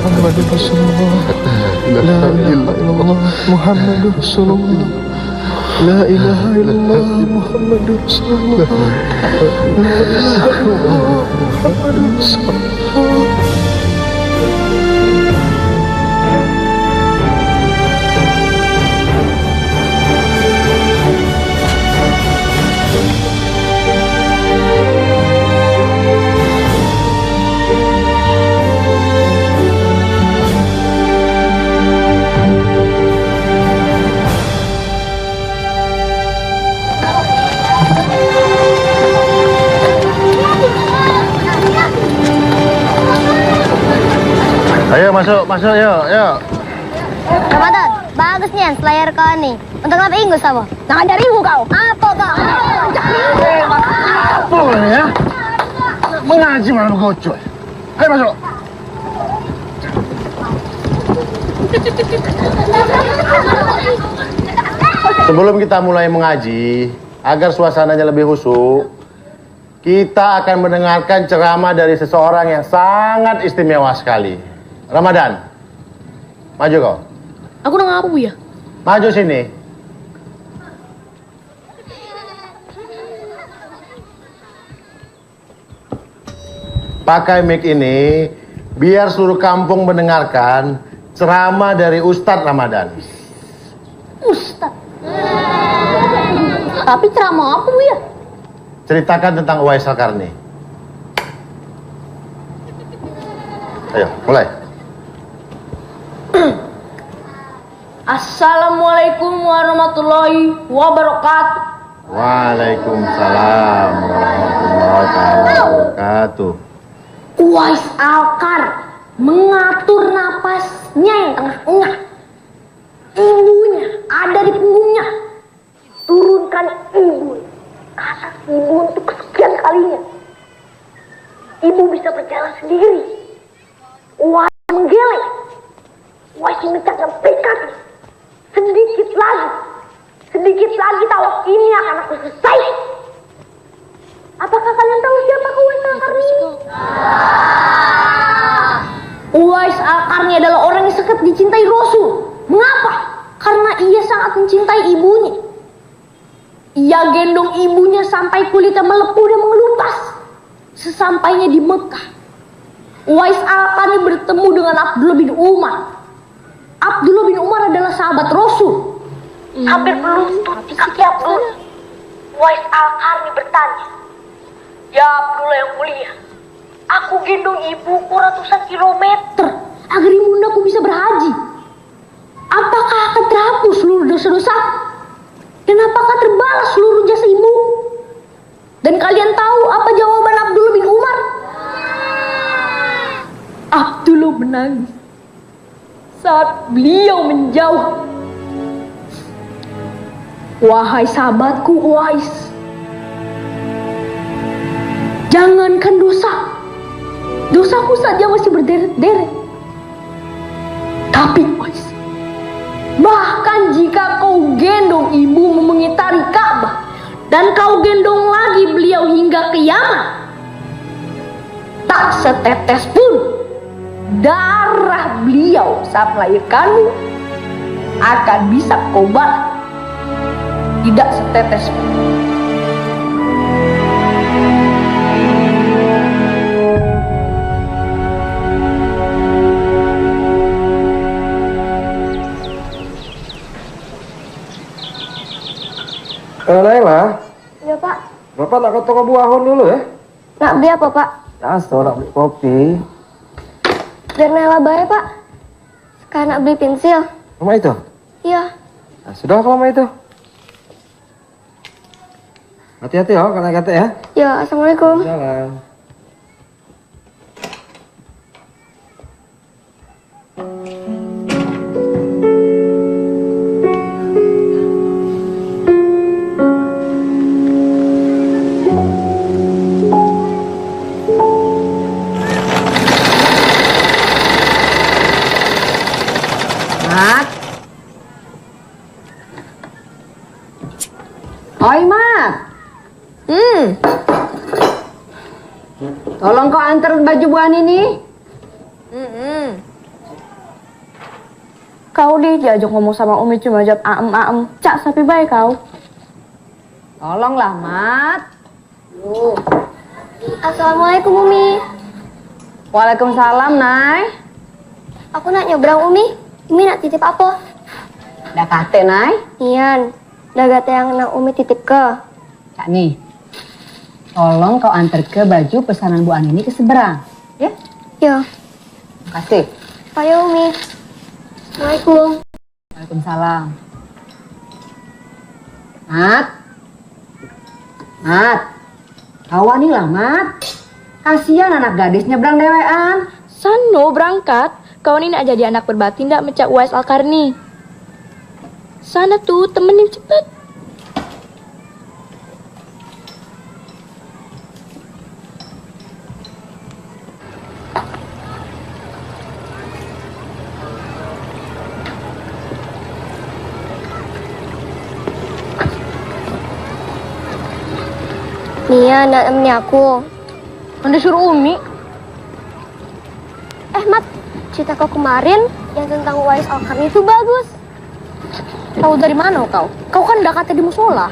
Muhammadur Rasulullah. La ilaha illallah Muhammadur Rasulullah. La ilaha illallah Muhammadur Rasulullah. La ilaha illallah Muhammadur Rasulullah. Ayo masuk yuk. Ramadan, bagus nih selayar kau nih. Untuk apa inggus apa? Jangan cari ibu kau. Apa kau? Apa ya? Mengaji malah begocoy. Ayo masuk. Sebelum kita mulai mengaji, agar suasananya lebih khusyuk, kita akan mendengarkan ceramah dari seseorang yang sangat istimewa sekali. Ramadan, maju kau. Aku udah ngapa, Bu ya? Maju sini. Pakai mic ini biar seluruh kampung mendengarkan ceramah dari Ustadz Ramadan. Ustadz. Tapi ceramah apa, Bu ya? Ceritakan tentang Uwais Al-Qarni. Ayo, mulai. Assalamualaikum warahmatullahi wabarakatuh. Waalaikumsalam warahmatullahi wabarakatuh. Uwais Al-Qarni mengatur napasnya yang tengah engah. Ibunya ada di punggungnya. Turunkan ibu ke atas ibu untuk kesekian kalinya. Ibu bisa berjalan sendiri. Uwais menggeleng. Uwais mengencangkan tekadnya. Sedikit lagi tawaf ini akan aku selesai. Apakah kalian tahu siapa Uwais Al-Qarni? Uwais Al-Qarni adalah orang yang sangat dicintai Rasul. Mengapa? Karena ia sangat mencintai ibunya. Ia gendong ibunya sampai kulitnya melepuh dan mengelupas. Sesampainya di Mekah, Uwais Al-Qarni bertemu dengan Abdullah bin Umar. Abdullah bin Umar adalah sahabat Rasul. Hampir berlutut di kaki Abdullah. Uwais Al-Qarni bertanya, "Ya Abdullah yang mulia, aku gendong ibuku ratusan kilometer agar ibundaku bisa berhaji. Apakah akan terhapus seluruh dosa-dosa? Dan apakah terbalas seluruh jasa ibu?" Dan kalian tahu apa jawaban Abdullah bin Umar? Abdullah menangis saat beliau menjawab, "Wahai sahabatku Uwais, jangankan dosaku saja masih berderet-deret. Tapi Uwais, bahkan jika kau gendong ibu mengitari Ka'bah dan kau gendong lagi beliau hingga ke Yaman, tak setetes pun darah beliau saat melahirkanmu akan bisa kau balas. Tidak setetes pun." Naila, Ya Pak. Bapak nak ke toko buahon dulu ya? Nak beli apa Pak? Nak beli kopi. Biar Naila bayar Pak. Sekarang nak beli pensil. Mama itu? Iya. Nah, sudah kalau mama itu. Hati-hati ya, kalau kata ya. Ya, Assalamualaikum. Jalan. Oi Mat, tolong kau antar baju buan ini. Kau diajak ngomong sama Umi cuma jawab aem. Cak sapi baik kau. Tolonglah, Mat. Assalamualaikum, Umi. Waalaikumsalam, Nay. Aku nak nyebrang, Umi. Umi nak titip apa? Dah kate, Nay. Nian, dagat yang nak Umi titip ke. Cak nih, tolong kau antar ke baju pesanan Bu Ani ini ke seberang, ya? Ya, Makasih. ayo Umi. Assalamualaikum. Waalaikumsalam. Mat, kawan nih lah, Mat. Kasihan anak gadis nyebrang dewean. Sano berangkat. Kau ini nak jadi anak berbakti ndak Mencak Uwais Al-Qarni. Sana tuh temenin cepet. Nia, nak temenin aku. Anda suruh Umi. Mat, cerita kau kemarin yang tentang Uwais Al-Qarni itu bagus. Tahu dari mana kau? Kau kan udah kata di musola.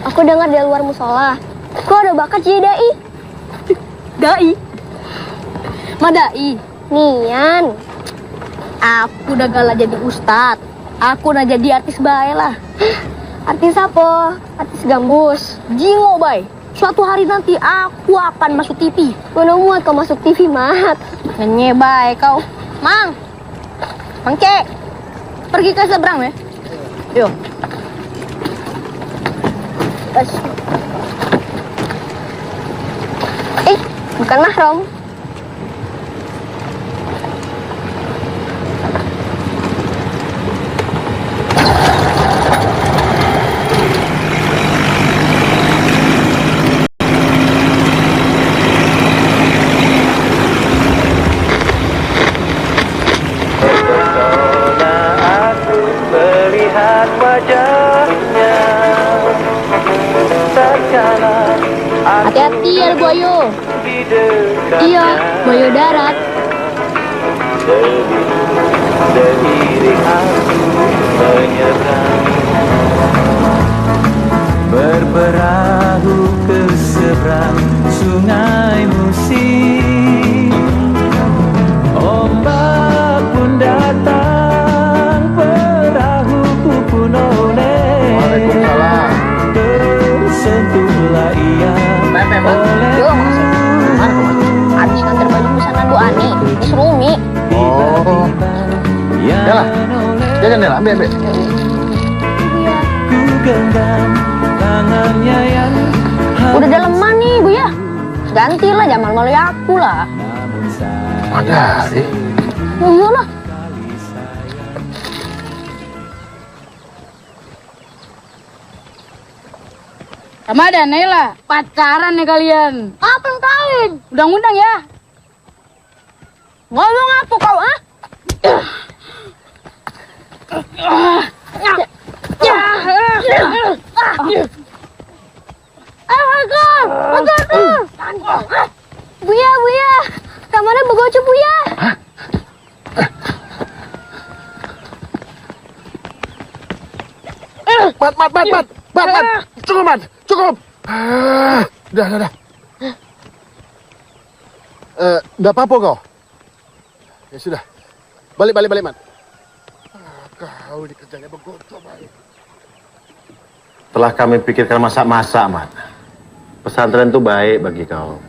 Aku dengar dari luar musola. Kau ada bakat jadi dai. Dai. Madai. Nian. Aku udah galak jadi ustad. Aku udah jadi artis bae lah. Artis apa? Artis gambus. Jingo bae. Suatu hari nanti aku akan masuk TV. Mana muat kau masuk TV, Mat. Nyenye bae kau. Mang. Mangke. Pergi ke seberang ya. Yuk. Bukan mahram. Hati-hati ya buaya. Iya, buaya darat. Berperahu ke seberang sungai Musi, ombak pun datang, perahuku pun oleh. Waalaikumsalam. Tersentuhlah ia oleh. Habis nganter baju pesanan Bu Ani. Disuruh Umi. Oh. Yalah. Jangan Nela, ambil. Ku genggam tangannya yang Udah daleman nih Bu ya. Gantilah Jamal malu aku lah. Ada sih. Ya iyalah. Ramadan, Nela, pacaran nih kalian. Apa yang kawin? Undang-undang ya. Ngomong apa kau, ah? Buya, kamarnya begoce Buya. Mat. Cukup, Mat. Cukup. Udah. Udah apa-apa kau? Ya sudah. Balik, Mat. Kau ini kerjanya begoto, baik. Telah kami pikirkan masak-masak, Mat. Pesantren itu baik bagi kau.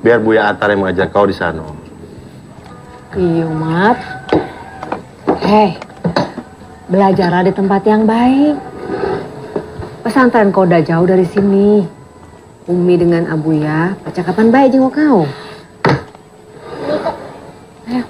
Biar Buya Atar yang mengajar kau di sana. Iya, Mat. Belajarlah di tempat yang baik. Pesantren kau udah jauh dari sini. Umi dengan Abuya percakapan baik jenguk kau. Ayo.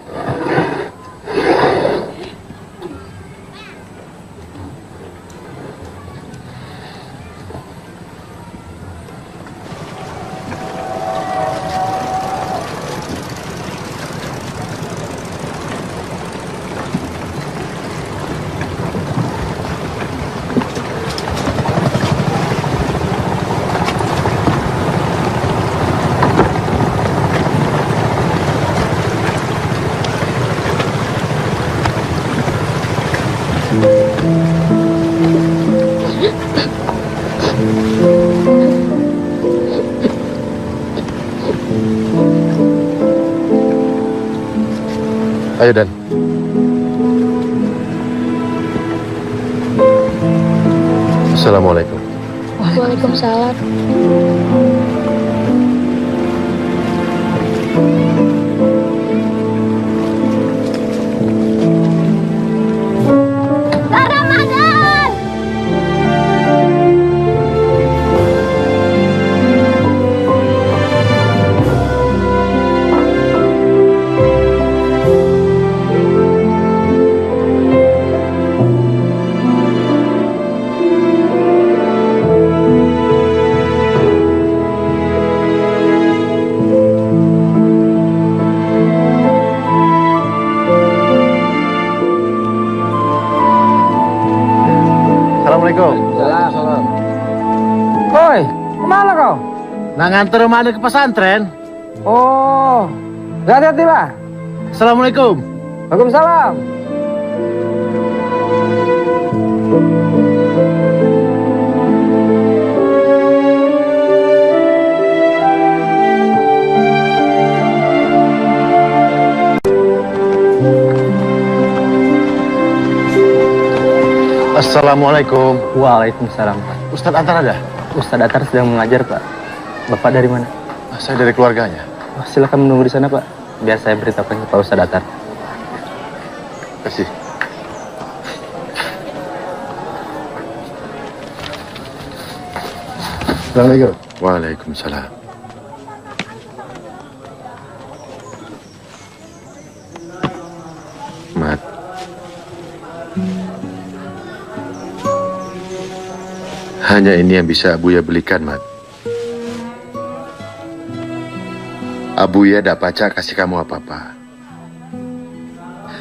Ayo Dan. Assalamualaikum. Waalaikumsalam. Kak Ramadan! Assalamualaikum. Salam. Oi, kemana kau? Nah, nganter Ramadan ke pesantren. Oh, hati-hati lah. Assalamualaikum. Waalaikumsalam. Assalamualaikum. Waalaikumsalam, Pak. Ustadz Antar ada? Ustadz Atar sedang mengajar, Pak. Bapak dari mana? Saya dari keluarganya. Oh, silakan menunggu di sana, Pak. Biar saya beritahukan ke Pak Ustadz Atar. Kasih. Assalamualaikum. Waalaikumsalam. Mat. Hanya ini yang bisa Abuya belikan, Mat. Abuya tidak baca kasih kamu apa-apa.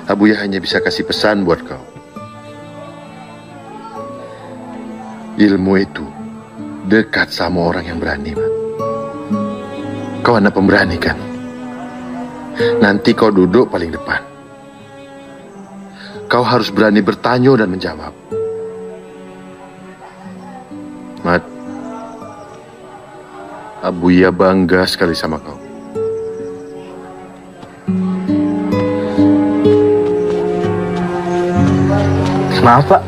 Abuya hanya bisa kasih pesan buat kau. Ilmu itu dekat sama orang yang berani, Mat. Kau anak pemberani kan? Nanti kau duduk paling depan. Kau harus berani bertanya dan menjawab. Mat, Abuya bangga sekali sama kau. Maaf, Pak.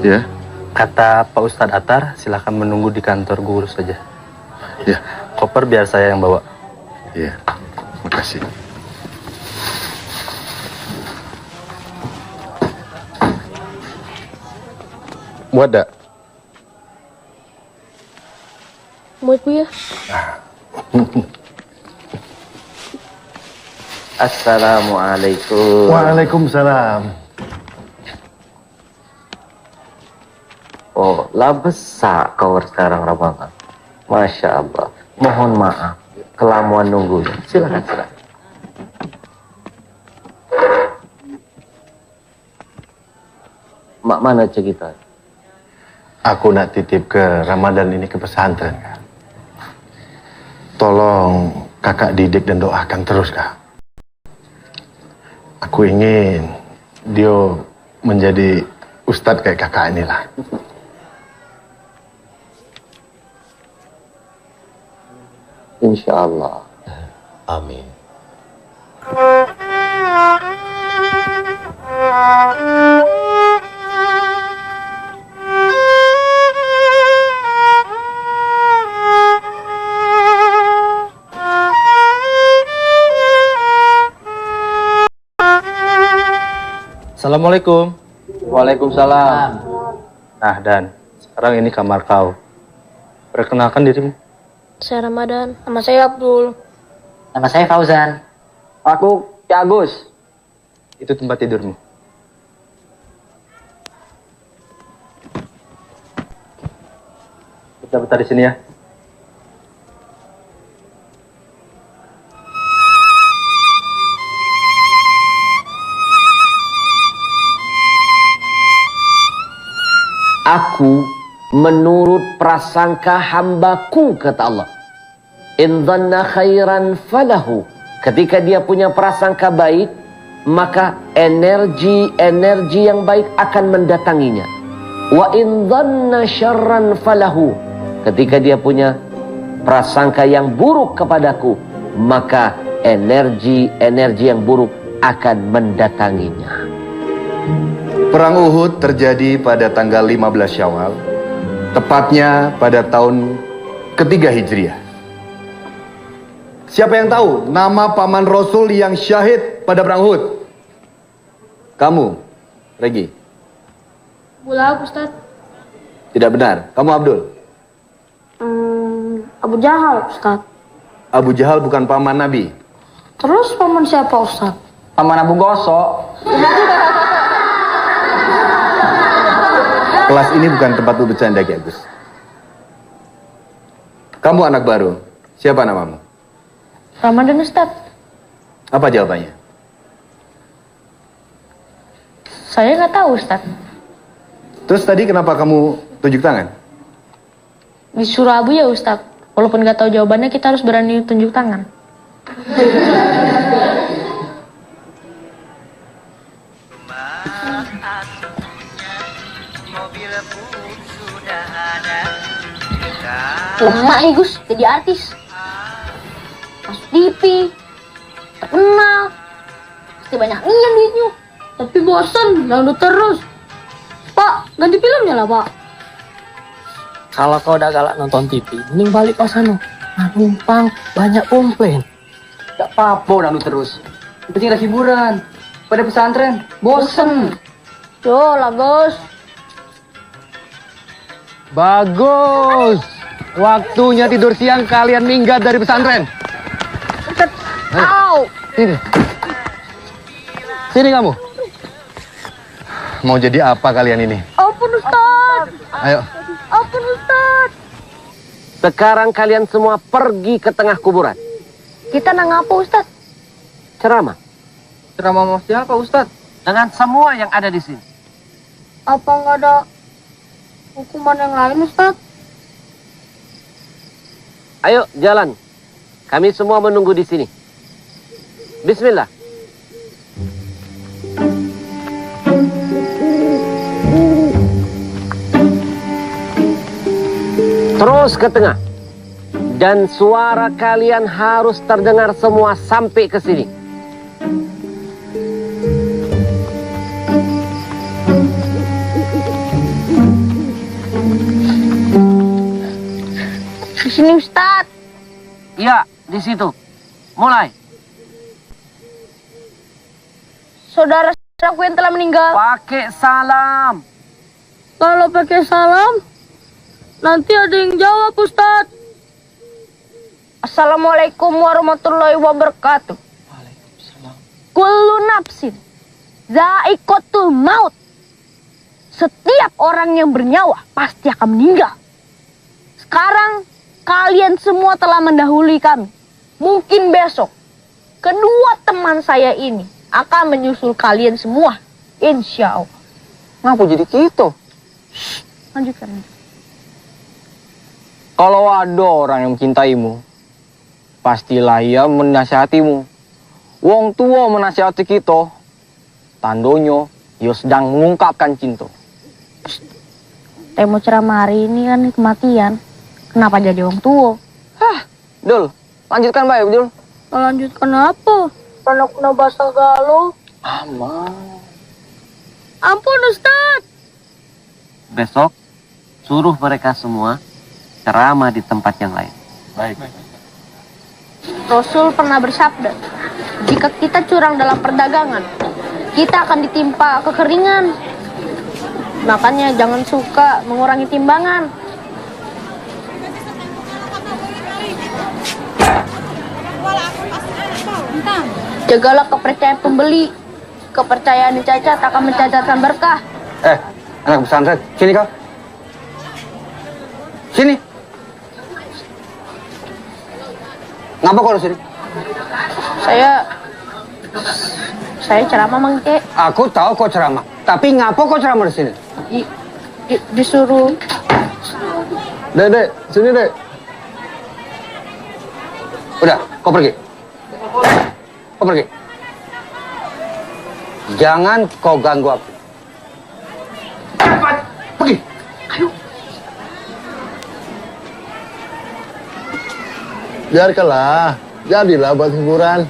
Ya, Kata Pak Ustadz Atar, silakan menunggu di kantor guru saja. ya, Koper biar saya yang bawa. ya. Makasih. Muat dak? Muat Bu ya? Assalamualaikum. Waalaikumsalam. Oh, lah besar kau sekarang Ramadan. Masya Allah. Mohon maaf, kelamuan nunggunya. Silakan, silakan. Mak mana cerita? Aku nak titip ke Ramadan ini ke pesantren, Kak. Tolong kakak didik dan doakan terus, Kak. Aku ingin dia menjadi ustadz kayak kakak inilah. Insya Allah. Amin. Assalamualaikum. Waalaikumsalam. Nah, Dan, sekarang ini kamar kau. Perkenalkan dirimu. Saya Ramadan. Nama saya Abdul. Nama saya Fauzan. Aku Ki Agus. Itu tempat tidurmu. Bentar-bentar di sini ya. Aku menurut prasangka hambaku, kata Allah. In dhanna khairan falahu. Ketika dia punya prasangka baik, maka energi yang baik akan mendatanginya. Wa in dhanna syarran falahu. Ketika dia punya prasangka yang buruk kepadaku, maka energi yang buruk akan mendatanginya. Perang Uhud terjadi pada tanggal 15 Syawal, tepatnya pada tahun ketiga Hijriah. Siapa yang tahu nama paman Rasul yang syahid pada perang Uhud? Kamu, Regi. Bola Ustaz. Tidak benar. Kamu Abdul. Abu Jahal Ustaz. Abu Jahal bukan paman Nabi. Terus paman siapa Ustaz? Paman Abu Gosok. Kelas ini bukan tempat lu bercanda, Ki Agus. Kamu anak baru. Siapa namamu? Ramadan Ustaz. Apa jawabannya? Saya nggak tahu Ustaz. Terus tadi kenapa kamu tunjuk tangan? Disuruh Abu ya Ustaz. Walaupun nggak tahu jawabannya, kita harus berani tunjuk tangan. Lemak nih Gus, jadi artis. Masuk TV, terkenal, pasti banyak nian duitnya. Tapi bosan, dangdut terus. Pak, ganti filmnya lah Pak. Kalau kau udah galak nonton TV, mending balik ke sana. Numpang banyak komplain. Gak apa-apa dangdut terus. Yang penting ada hiburan. Pada pesantren, bosen. Yo lah Gus. Bagus. Waktunya tidur siang kalian minggat dari pesantren. Au. Sini. Sini kamu. Mau jadi apa kalian ini? Ampun Ustaz. Ayo. Ampun Ustaz. Sekarang kalian semua pergi ke tengah kuburan. Kita nang apa Ustaz? Ceramah Ceramah mau siapa Ustaz? dengan semua yang ada di sini. Apa nggak ada hukuman yang lain Ustaz? Ayo jalan. Kami semua menunggu di sini. Bismillah. Terus ke tengah. Dan suara kalian harus terdengar semua sampai ke sini. Di sini Ustaz. Iya, di situ. Mulai. Saudara-saudaraku yang telah meninggal. Pakai salam. Kalau pakai salam, nanti ada yang jawab Ustaz. Assalamualaikum warahmatullahi wabarakatuh. Waalaikumsalam. Kullu nafsin za'iqatul maut. Setiap orang yang bernyawa pasti akan meninggal. Sekarang kalian semua telah mendahului kami. Mungkin besok kedua teman saya ini akan menyusul kalian semua. Insya Allah. Ngapa jadi gitu? Lanjutkan. Kalau ada orang yang mencintaimu, pastilah ia menasihatimu. Wong tua menasihati kita, tandonyo ia sedang mengungkapkan cinta. Temu ceramah hari ini kan kematian. Kenapa jadi wong tua? Dul, lanjutkan baik, Dul. Lanjutkan apa? Anak-anak bahasa galuh. Aman. Ampun Ustaz. Besok suruh mereka semua ceramah di tempat yang lain. Baik. Rasul pernah bersabda, jika kita curang dalam perdagangan, kita akan ditimpa kekeringan. Makanya jangan suka mengurangi timbangan. Jagalah kepercayaan pembeli. Kepercayaan dicacat akan mencacatkan berkah. Anak pesantren, sini kau. Sini. Ngapa kau di sini? Saya ceramah Mang Cek. Aku tahu kau ceramah, tapi ngapa kau ceramah di sini? Disuruh. Dek, sini dek. Udah, kau pergi. Kau pergi. Jangan kau ganggu aku. Pergi. Biarkanlah, jadilah buat hiburan.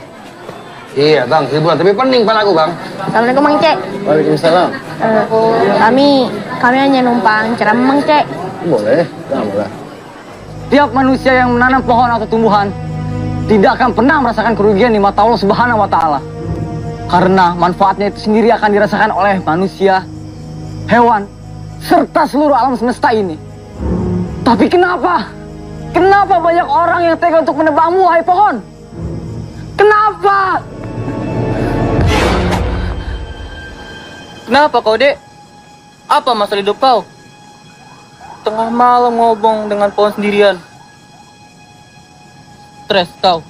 Iya bang, hiburan tapi pening palaku bang. Assalamualaikum Mang Cek. Waalaikumsalam. Kami hanya numpang ceramah Mang Cek. Boleh, boleh. Tiap manusia yang menanam pohon atau tumbuhan tidak akan pernah merasakan kerugian di mata Allah Subhanahu wa taala. Karena manfaatnya itu sendiri akan dirasakan oleh manusia, hewan, serta seluruh alam semesta ini. Tapi kenapa? Kenapa banyak orang yang tega untuk menebangmu, wahai pohon? Kenapa? Kenapa kau, Dek? Apa masalah hidup kau? Tengah malam ngobong dengan pohon sendirian. Stres kau.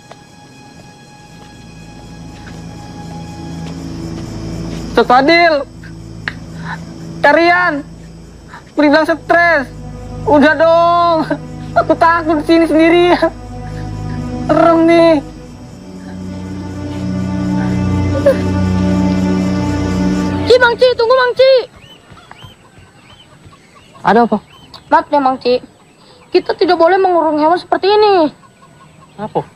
Ustaz Fadil, Karian, bilang stres. Udah dong, aku takut di sini sendirian. Serem nih. Mang Ci, tunggu Mang Ci. Ada apa? Maaf ya Mang Ci, kita tidak boleh mengurung hewan seperti ini. Apa?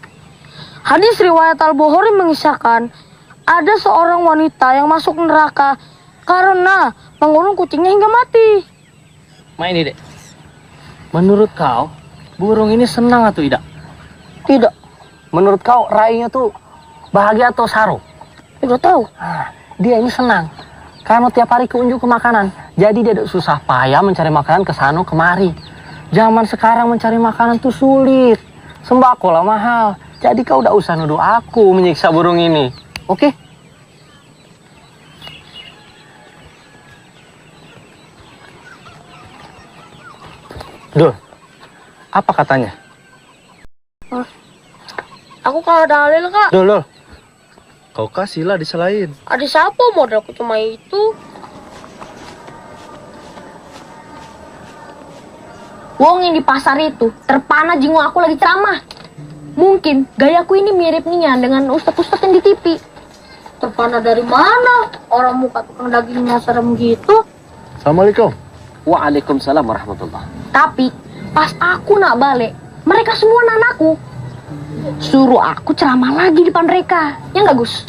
Hadis riwayat Al-Bukhari mengisahkan ada seorang wanita yang masuk neraka karena mengurung kucingnya hingga mati. Main ini, Dek. Menurut kau, burung ini senang atau tidak? Tidak, Menurut kau, rainya tuh bahagia atau saru? tidak tahu. Dia ini senang. Karena tiap hari keunjuk ke makanan. Jadi dia tidak susah payah mencari makanan ke sana kemari. Zaman sekarang mencari makanan tuh sulit. Sembako lah mahal. Jadi kau udah usah nuduh aku menyiksa burung ini. Oke? Dul, apa katanya? Aku kalau dalil kak. Dul, Kau kasihlah diselain. Ada siapa modalku cuma itu? Wong yang di pasar itu terpana jinggo aku lagi ceramah. Mungkin gayaku ini mirip nian dengan ustadz-ustadz yang di TV. Terpana dari mana? Orang muka tukang dagingnya serem gitu. Assalamualaikum. Waalaikumsalam warahmatullah. Tapi pas aku nak balik, mereka semua anakku. Suruh aku ceramah lagi di depan mereka. Ya nggak Gus?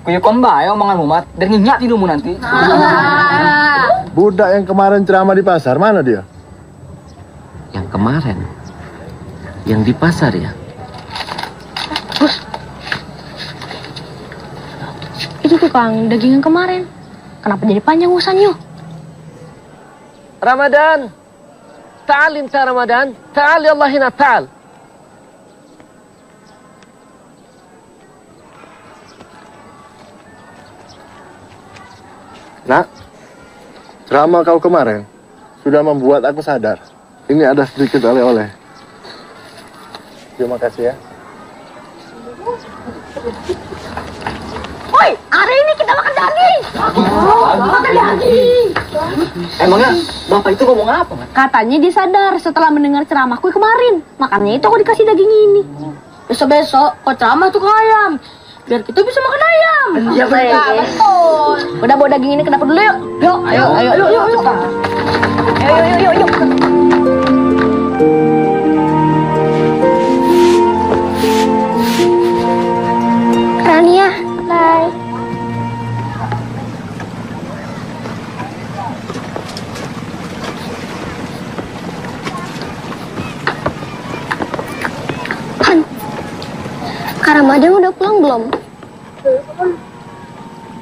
Kuya komba ya omongan mumat dan nginyak tidurmu nanti. Budak yang kemarin ceramah di pasar, mana dia? Yang kemarin, yang di pasar ya. Gus, itu tukang daging yang kemarin. Kenapa jadi panjang urusannya? Ramadan, ta'al inta Ramadan, ta'al ya Allahina ta'al. Nak, ceramah kau kemarin sudah membuat aku sadar. Ini ada sedikit oleh-oleh. Terima kasih ya. Woi, hari ini kita makan daging. Makan daging. emangnya bapak itu ngomong apa? Katanya dia sadar setelah mendengar ceramahku kemarin. Makanya itu aku dikasih daging ini. Besok-besok kau ceramah tuh ke ayam. Biar kita bisa makan ayam. Iya betul. Udah bawa daging ini ke dapur dulu yuk. Yuk, ayo. Yuk. Yuk. Rania, bye. Kak Ramadan udah pulang belum?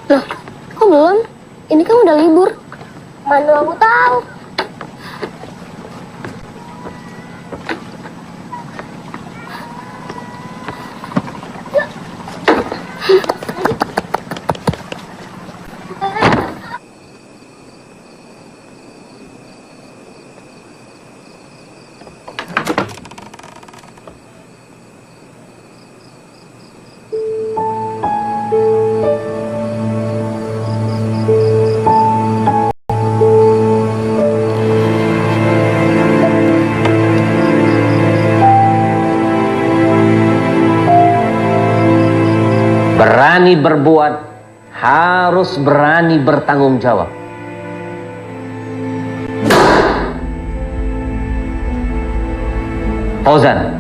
Loh, kok belum? Ini kan udah libur. Mana aku tahu. Berani berbuat hal harus berani bertanggung jawab. Fauzan,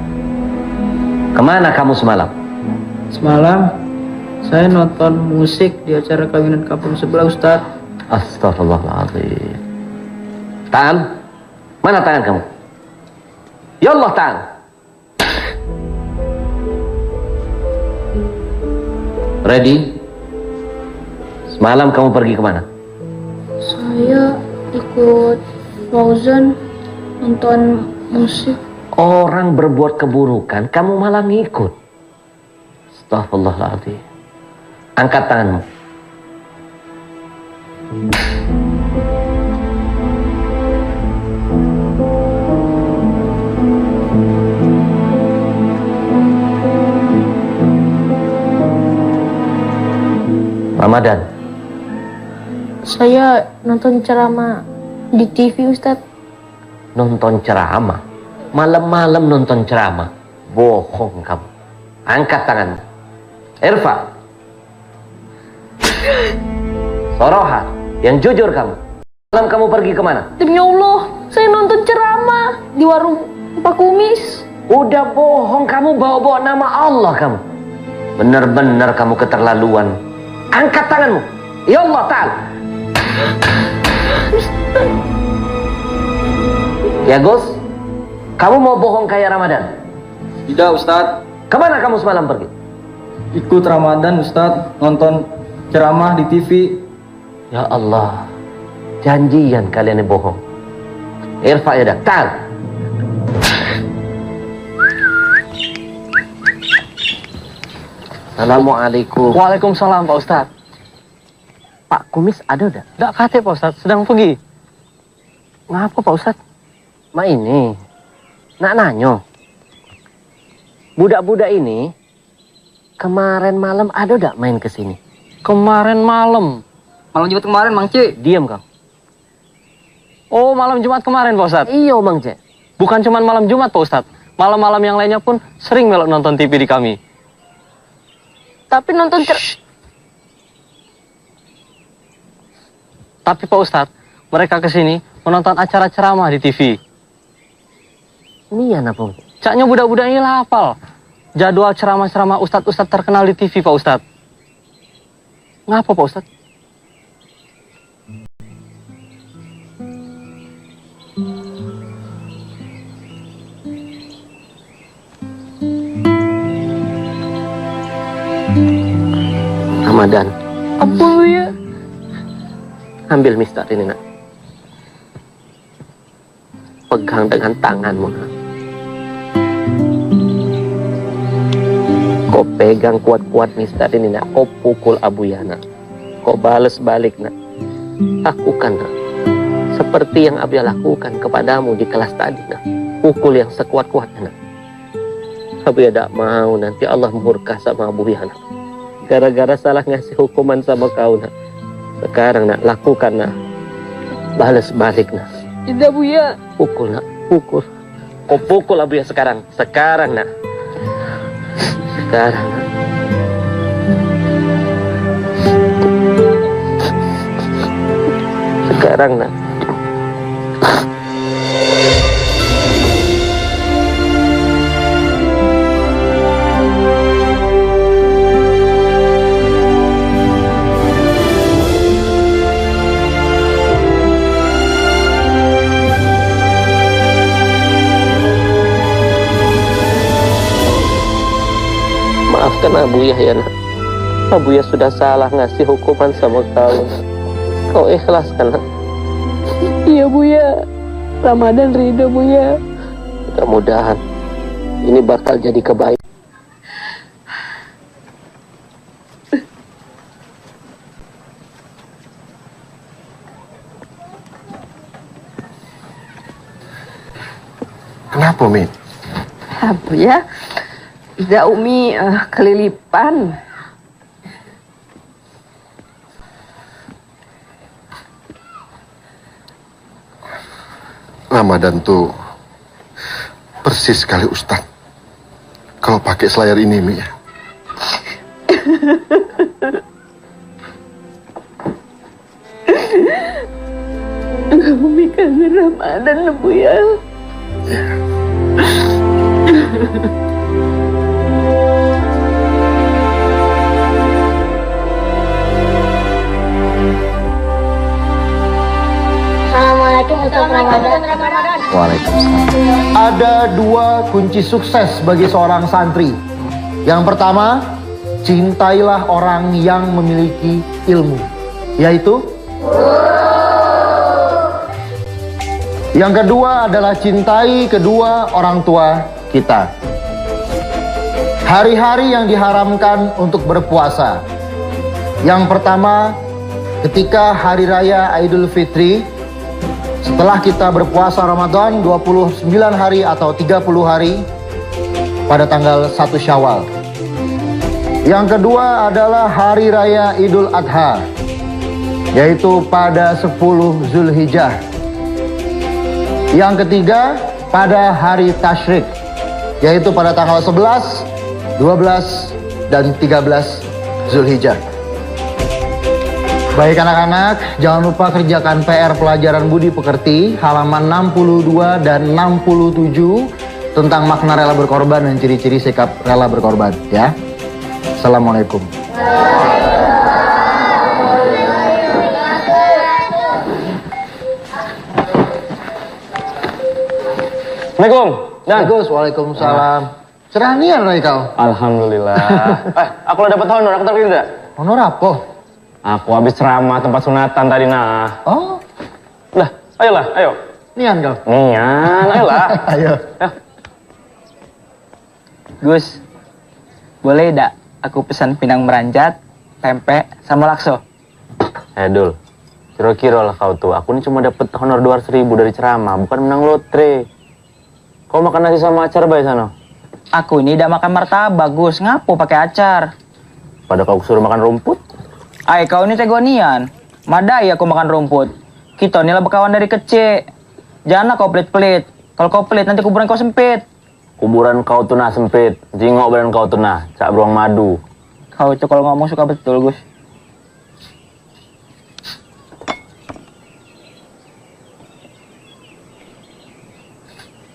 kemana kamu semalam? Semalam saya nonton musik di acara kawinan kampung sebelah, Ustaz. Astagfirullahaladzim. Ta'al, mana tangan kamu? Ya Allah, Ta'al. Ready? Semalam kamu pergi kemana? Saya ikut Fauzan nonton musik. Orang berbuat keburukan, kamu malah ngikut. Astagfirullahaladzim. Angkat tanganmu. Ramadan. Saya nonton ceramah di TV, Ustadz. Nonton ceramah? Malam-malam nonton ceramah? Bohong kamu. Angkat tanganmu. Irfa. Soroha, yang jujur kamu. Malam kamu pergi kemana? Demi Allah, saya nonton ceramah di warung Pak Kumis. Udah bohong kamu, bawa-bawa nama Allah kamu. Benar-benar kamu keterlaluan. Angkat tanganmu. Ya Allah Ta'ala. Ya Gus, kamu mau bohong kayak Ramadan? Tidak, Ustaz. Kemana kamu semalam pergi? Ikut Ramadan, Ustaz. Nonton ceramah di TV. Ya Allah, janjian kalian yang bohong. Irfa ya dah, Ta'al. Assalamualaikum. Waalaikumsalam, Pak Ustaz. Pak Kumis ada udah? Nggak kate, Pak Ustaz. Sedang pergi. Ngapa, Pak Ustaz? Ma ini, nak nanyo. Budak-budak ini kemarin malam ada udah main ke sini? Kemarin malam. Malam Jumat kemarin, Mang C. Diam kau. Oh, malam Jumat kemarin, Pak Ustaz. Iya, Mang C. Bukan cuma malam Jumat, Pak Ustaz. Malam-malam yang lainnya pun sering melok nonton TV di kami. Tapi nonton Tapi Pak Ustaz, mereka kesini menonton acara ceramah di TV. Ini ya napa? Caknya budak-budak ini lah hafal jadwal ceramah-ceramah ustadz-ustadz terkenal di TV, Pak Ustaz. Ngapa, Pak Ustaz? Ramadan. apa ya? Ambil mistar ini, nak. Pegang dengan tanganmu, nak. Kau pegang kuat-kuat mistar ini, nak. Kau pukul Abuya, nak. Kau balas balik, nak. Lakukan, nak. Seperti yang Abuya lakukan kepadamu di kelas tadi, nak. Pukul yang sekuat-kuatnya, nak. Abuya tidak mau nanti Allah murka sama Abuya, nak. Gara-gara salah ngasih hukuman sama kau, nak. Sekarang, nak, lakukan, nak. Balas balik, nak. Tidak, Buya. Pukul, nak. Pukul. Kau pukul Abuya sekarang. Sekarang, nak. Sekarang, nak. Sekarang, nak. Maafkan Abuya ya, nak. Abuya sudah salah ngasih hukuman sama kau. Kau ikhlaskan, nak. Iya, Buya. Ramadan ridho, Buya. Mudah-mudahan ini bakal jadi kebaikan. Kenapa, Mi? Apa ya? Ida Umi kelilipan. Ramadan tuh persis sekali Ustadz kalau pakai selayar ini, Mi. Umi kangen Ramadan Bu ya. Assalamualaikum Ustaz Ramadan. Waalaikumsalam. Ada dua kunci sukses bagi seorang santri. Yang pertama, cintailah orang yang memiliki ilmu, yaitu yang kedua adalah cintai kedua orang tua kita. Hari-hari yang diharamkan untuk berpuasa. Yang pertama, ketika hari raya Idul Fitri, setelah kita berpuasa Ramadan 29 hari atau 30 hari pada tanggal 1 Syawal. Yang kedua adalah hari raya Idul Adha, yaitu pada 10 Zulhijjah. Yang ketiga pada hari Tasyrik, yaitu pada tanggal 11, 12, dan 13 Zulhijjah. Baik anak-anak, jangan lupa kerjakan PR pelajaran budi pekerti halaman 62 dan 67 tentang makna rela berkorban dan ciri-ciri sikap rela berkorban ya. Assalamualaikum. Assalamualaikum. Dan Bagus, waalaikumsalam. Ceranian Rai kau. Alhamdulillah. Aku udah dapat honor, aku terpilih tidak? Honor apa? Aku habis ceramah tempat sunatan tadi nah. Oh, Lah, ayolah, ayo. nian kau. Nian, ayolah. Ayo. Gus, boleh tidak aku pesan pinang meranjat, pempek, sama lakso? Dul, kira-kira lah kau tuh. Aku ini cuma dapat honor 200.000 dari ceramah, bukan menang lotre. Kau makan nasi sama acar bae sana? Aku ini tidak makan martabak, Gus. Ngapo pakai acar? Pada kau suruh makan rumput? Ay, kau ini tegonian. Madai aku makan rumput. Kita inilah berkawan dari kecil. Janganlah kau pelit-pelit. Kalau kau pelit, nanti kuburan kau sempit. Kuburan kau tuh nah sempit, jingok badan kau tuh nah, cak beruang madu. Kau itu kalau ngomong suka betul, Gus.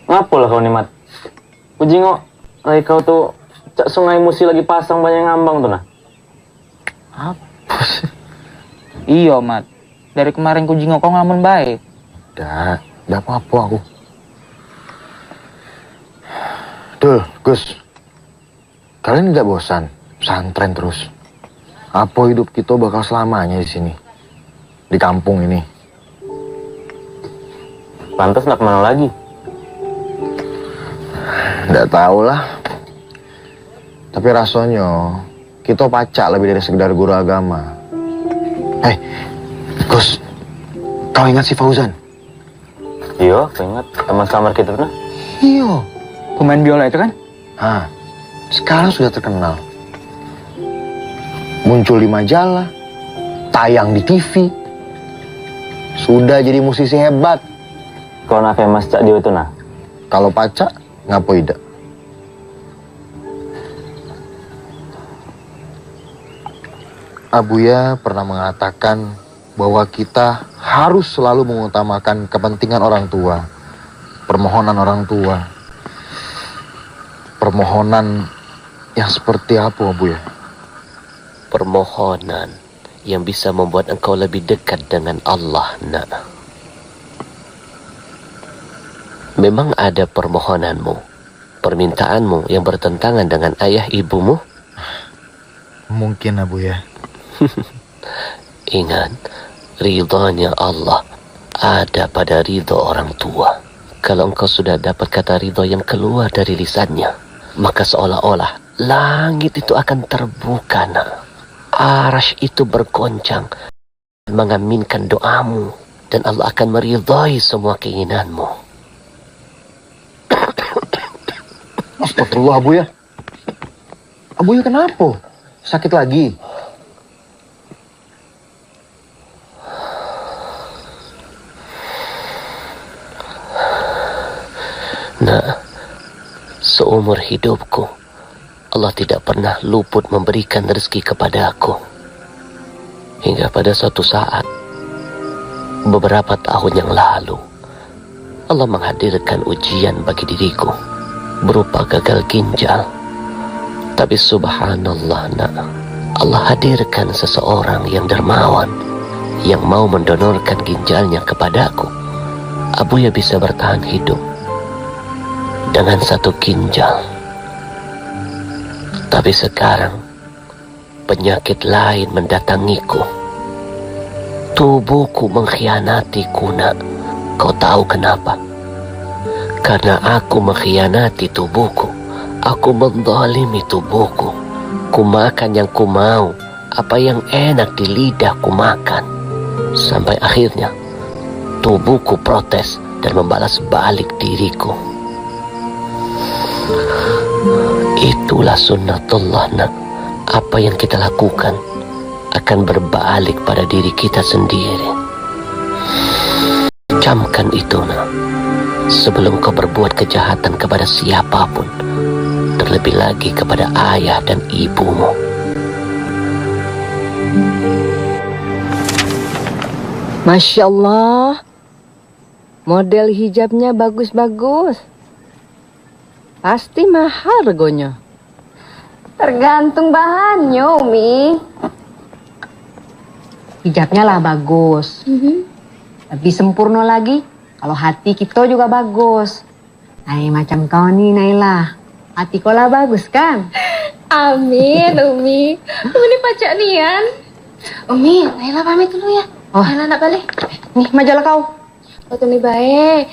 Ngapalah kau nih, Mat? Ku jingok, kau tuh cak sungai musi lagi pasang banyak ngambang tuh nah. Iya, Mat. Dari kemarin ku jingok kau ngelamun baik. Dah apa-apa aku. Dul, Gus. Kalian tidak bosan pesantren terus? Apa hidup kita bakal selamanya di sini? Di kampung ini? Pantas nak kemana lagi? Nggak tahu lah. Tapi rasanya kita pacak lebih dari sekedar guru agama. Gus, kau ingat si Fauzan? Iya, aku ingat teman selamar kita tuh nah. Iya. Pemain biola itu kan? Sekarang sudah terkenal. Muncul di majalah, tayang di TV. Sudah jadi musisi hebat. Kau nak famous cak dia tuh nah. Kalau pacak, ngapo tidak? Abuya pernah mengatakan bahwa kita harus selalu mengutamakan kepentingan orang tua, permohonan orang tua. Permohonan yang seperti apa, Abuya? Permohonan yang bisa membuat engkau lebih dekat dengan Allah, nak. Memang ada permohonanmu, permintaanmu yang bertentangan dengan ayah ibumu? Mungkin, Abuya. Ingat, ridhonya Allah ada pada ridho orang tua. Kalau engkau sudah dapat kata ridho yang keluar dari lisannya, maka seolah-olah langit itu akan terbuka, nak. Arasy itu bergoncang, mengaminkan doamu, dan Allah akan meridhai semua keinginanmu. Astagfirullah, Abuya. Abuya kenapa? Sakit lagi? Nah, seumur hidupku, Allah tidak pernah luput memberikan rezeki kepada aku. Hingga pada suatu saat, Beberapa tahun yang lalu, Allah menghadirkan ujian bagi diriku berupa gagal ginjal. Tapi subhanallah nak, Allah hadirkan seseorang yang dermawan, yang mau mendonorkan ginjalnya kepadaku. Abuya bisa bertahan hidup dengan satu ginjal. Tapi sekarang penyakit lain mendatangiku. Tubuhku mengkhianatiku nak. Kau tahu kenapa? Karena aku mengkhianati tubuhku. Aku menzalimi tubuhku. Ku makan yang ku mau, apa yang enak di lidah ku makan. Sampai akhirnya tubuhku protes dan membalas balik diriku. Itulah sunnatullah nak. Apa yang kita lakukan akan berbalik pada diri kita sendiri. Camkan itu nak, sebelum kau berbuat kejahatan kepada siapapun, terlebih lagi kepada ayah dan ibumu. Masya Allah, model hijabnya bagus-bagus. Pasti mahal regonya. Tergantung bahannya, Umi. Hijabnya lah bagus. Lebih sempurna lagi kalau hati kita juga bagus. Macam kau nih Naila, hati kau lah bagus kan? Amin, Umi. Umi pacak nian. Umi, Naila pamit dulu ya. Naila nak balik. Nih majalah kau. Umi baik.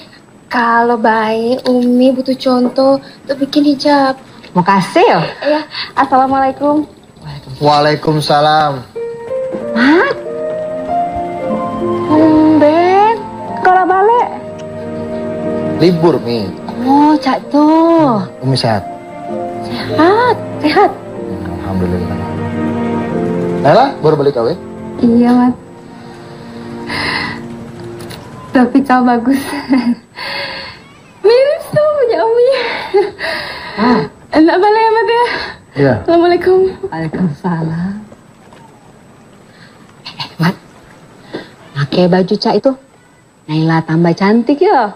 Kalau baik, Umi butuh contoh untuk bikin hijab. Mau kasih ya? Iya. Assalamualaikum. Waalaikumsalam. Mat, Ben, kalau balik. Libur, Mi. Oh, Cak tuh. Umi sehat? Sehat. Alhamdulillah. Nela, baru balik kau ya? Iya, Mat. Tapi kau bagus. Mirip tuh punya Umi. Enak balik ya, Mat ya? Iya. Assalamualaikum. Waalaikumsalam. Mat, pakai baju Cak itu. Naila tambah cantik ya.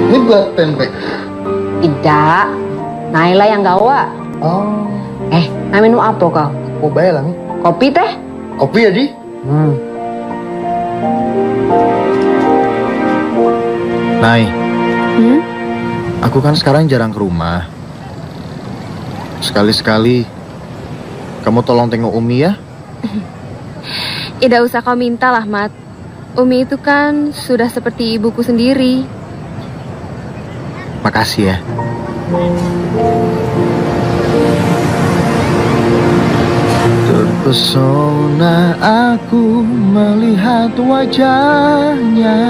Ini buat pempek? Tidak, Naila yang gawa. Oh. Minum apa kau? Oh, bayar lah, Mi. Kopi teh? Kopi ya, Di? Nai, aku kan sekarang jarang ke rumah. Sekali-sekali kamu tolong tengok Umi ya. Tidak usah kau minta lah, Mat. Umi itu kan sudah seperti ibuku sendiri. Makasih ya. Terpesona aku melihat wajahnya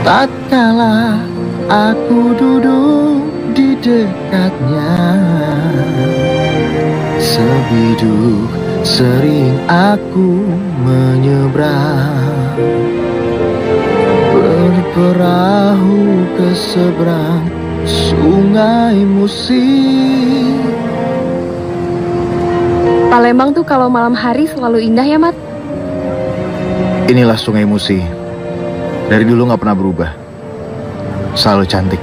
tatkala aku duduk di dekatnya. Sebiduk sering aku menyeberang, berperahu ke seberang sungai Musi. Palembang tuh kalau malam hari selalu indah ya, Mat? Inilah sungai Musi. Dari dulu gak pernah berubah. Selalu cantik.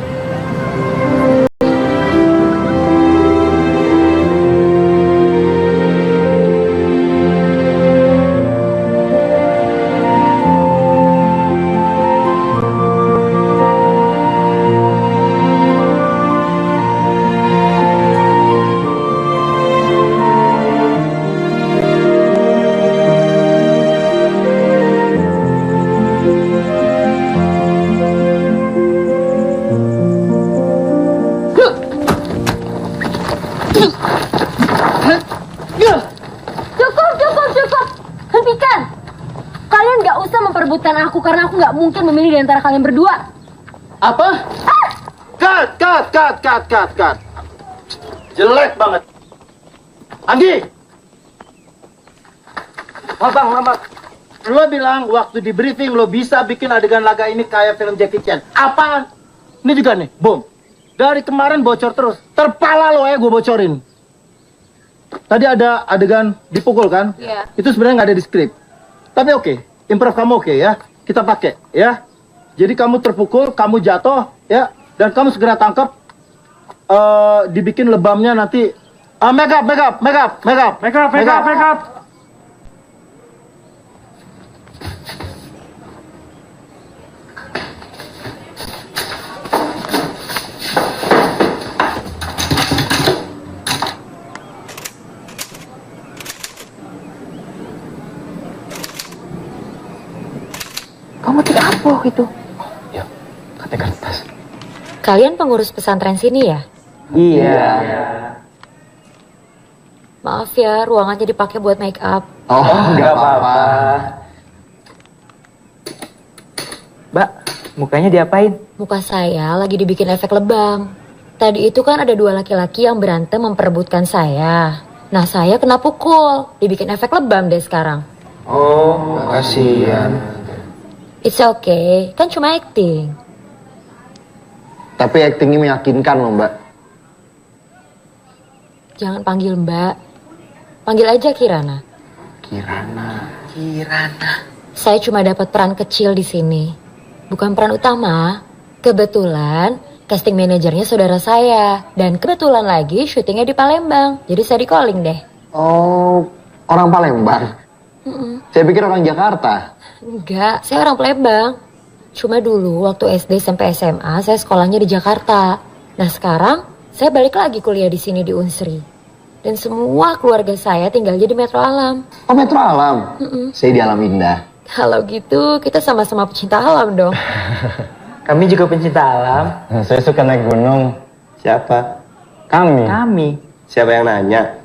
Cukup. Hentikan. Kalian gak usah memperebutkan aku karena aku gak mungkin memilih di antara kalian berdua. Apa? Cut. Jelek banget. Anggi! Abang. Lo bilang waktu di briefing lo bisa bikin adegan laga ini kayak film Jackie Chan. Apaan? Ini juga nih, bom. Dari kemarin bocor terus. Terpala lo ya gue bocorin. tadi ada adegan dipukul kan? Iya. Itu sebenarnya nggak ada di skrip. Tapi oke, improv kamu oke ya. Kita pakai ya. Jadi kamu terpukul, kamu jatuh ya, dan kamu segera tangkap. Dibikin lebamnya nanti. Make up. Kamu tidak apa itu? Ya, katanya kertas. Kalian pengurus pesantren sini ya? Iya. Maaf ya, ruangannya dipakai buat make up. Oh, nggak apa-apa. Mbak, mukanya diapain? Muka saya lagi dibikin efek lebam. Tadi itu kan ada dua laki-laki yang berantem memperebutkan saya. Nah, saya kena pukul, dibikin efek lebam deh sekarang. Oh, kasihan. It's okay, kan cuma acting. Tapi aktingnya meyakinkan loh Mbak. Jangan panggil Mbak, panggil aja Kirana. Kirana. Saya cuma dapat peran kecil di sini, bukan peran utama. Kebetulan casting manajernya saudara saya, dan kebetulan lagi syutingnya di Palembang, jadi saya di calling deh. Oh, orang Palembang. Saya pikir orang Jakarta. Enggak, saya orang Palembang. Cuma dulu waktu SD sampai SMA saya sekolahnya di Jakarta. Nah sekarang saya balik lagi kuliah di sini di Unsri. Dan semua keluarga saya tinggalnya di Metro Alam. Oh, Metro Alam? Saya di Alam Indah. Kalau gitu kita sama-sama pecinta alam dong. Kami juga pencinta alam. Saya suka naik gunung. Siapa? Kami. Siapa yang nanya?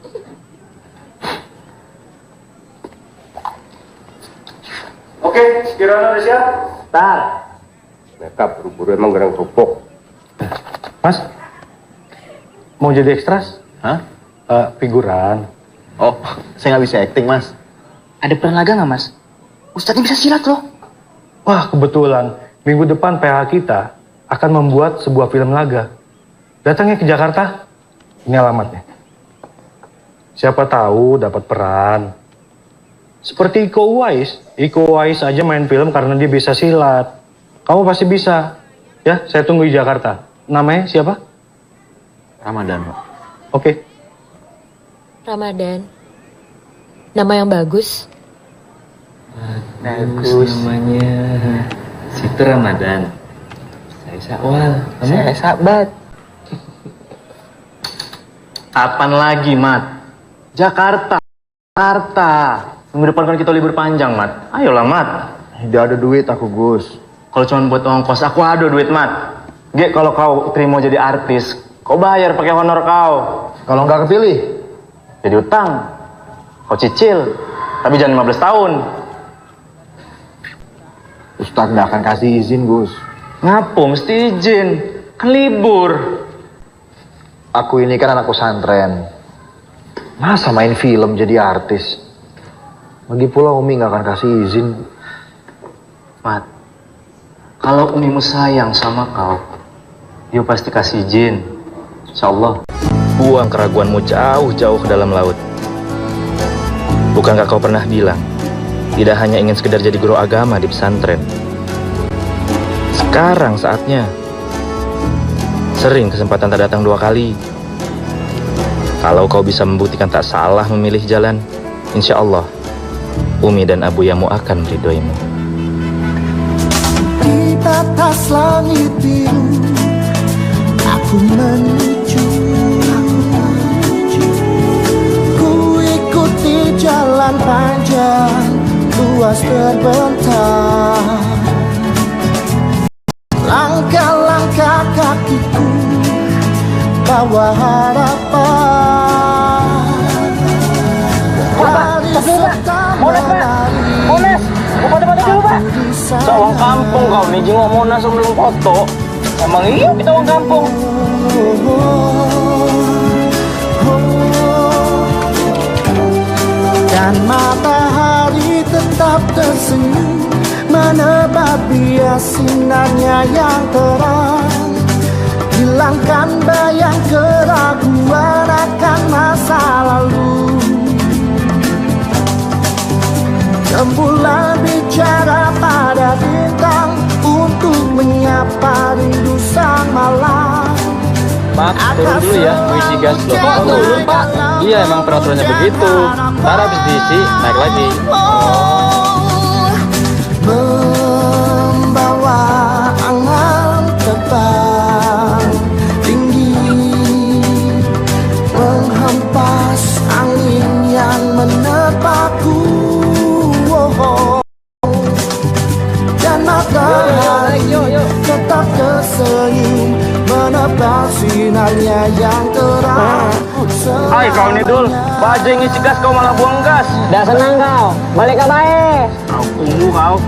Oke, Kirana udah siap? Tar. Makeup, buru-buru emang gerang kerupuk. Mas, mau jadi ekstras? Hah? Figuran. Oh, saya nggak bisa acting Mas. Ada peran laga nggak, Mas? Ustadznya bisa silat loh. Wah, kebetulan minggu depan PH kita akan membuat sebuah film laga. Datangnya ke Jakarta. Ini alamatnya. Siapa tahu dapat peran. Seperti Iko Uwais. Iko Uwais aja main film karena dia bisa silat. Kamu pasti bisa. Ya, saya tunggu di Jakarta. Namanya siapa? Ramadan, Pak. Oke. Ramadan. Nama yang bagus. Bagus namanya. Situ Ramadan. Saya Syawal. Saya Sabat. Apaan lagi, Mat? Jakarta. Minggu depan kan kita libur panjang, Mat. Ayolah, Mat. Tidak ada duit aku, Gus. Kalau cuma buat ongkos, aku ada duit, Mat. Ge, kalau kau terima jadi artis, kau bayar pakai honor kau. Kalau nggak kepilih, Jadi utang. Kau cicil. Tapi jangan 15 tahun. Ustadz nggak akan kasih izin, Gus. Ngapo mesti izin? Kan libur. Aku ini kan anak pesantren. Masa main film jadi artis? Lagi pula Umi nggak akan kasih izin. Mat, kalau umimu sayang sama kau, dia pasti kasih izin. Insyaallah. Buang keraguanmu jauh-jauh ke dalam laut. Bukankah kau pernah bilang, tidak hanya ingin sekedar jadi guru agama di pesantren? Sekarang saatnya. Sering kesempatan tak datang 2 kali. Kalau kau bisa membuktikan tak salah memilih jalan, insya Allah, Umi dan Abu Yamu akan meridhoimu. Di batas langit biru, aku menuju. Ku ikuti jalan panjang, luas terbentang. Langkah-langkah kakiku bawa harapan. Lari serta menari. Monas, mau foto-foto dulu, Pak. Seorang kampung kau nih, jenguk Monas sebelum foto. Emang iya kita orang kampung. Dan matahari tetap tersenyum, menebar bias sinarnya yang terang. Hilangkan bayang keraguan akan masa lalu. Rembulan bicara pada bintang untuk menyapa rindu sang malam. Pak, turun dulu ya, isi gas loh. Oh, turun, Pak. Iya, emang peraturannya begitu. Ntar habis diisi, naik lagi. Membawa angan terbang tinggi, menghempas angin yang menerpaku, dan matahari tetap tersenyum menebak sinarnya yang terang. Hai kau Nidul, baju yang isi gas kau malah buang gas. Dah senang kau, balik ke baik. Kau tunggu kau.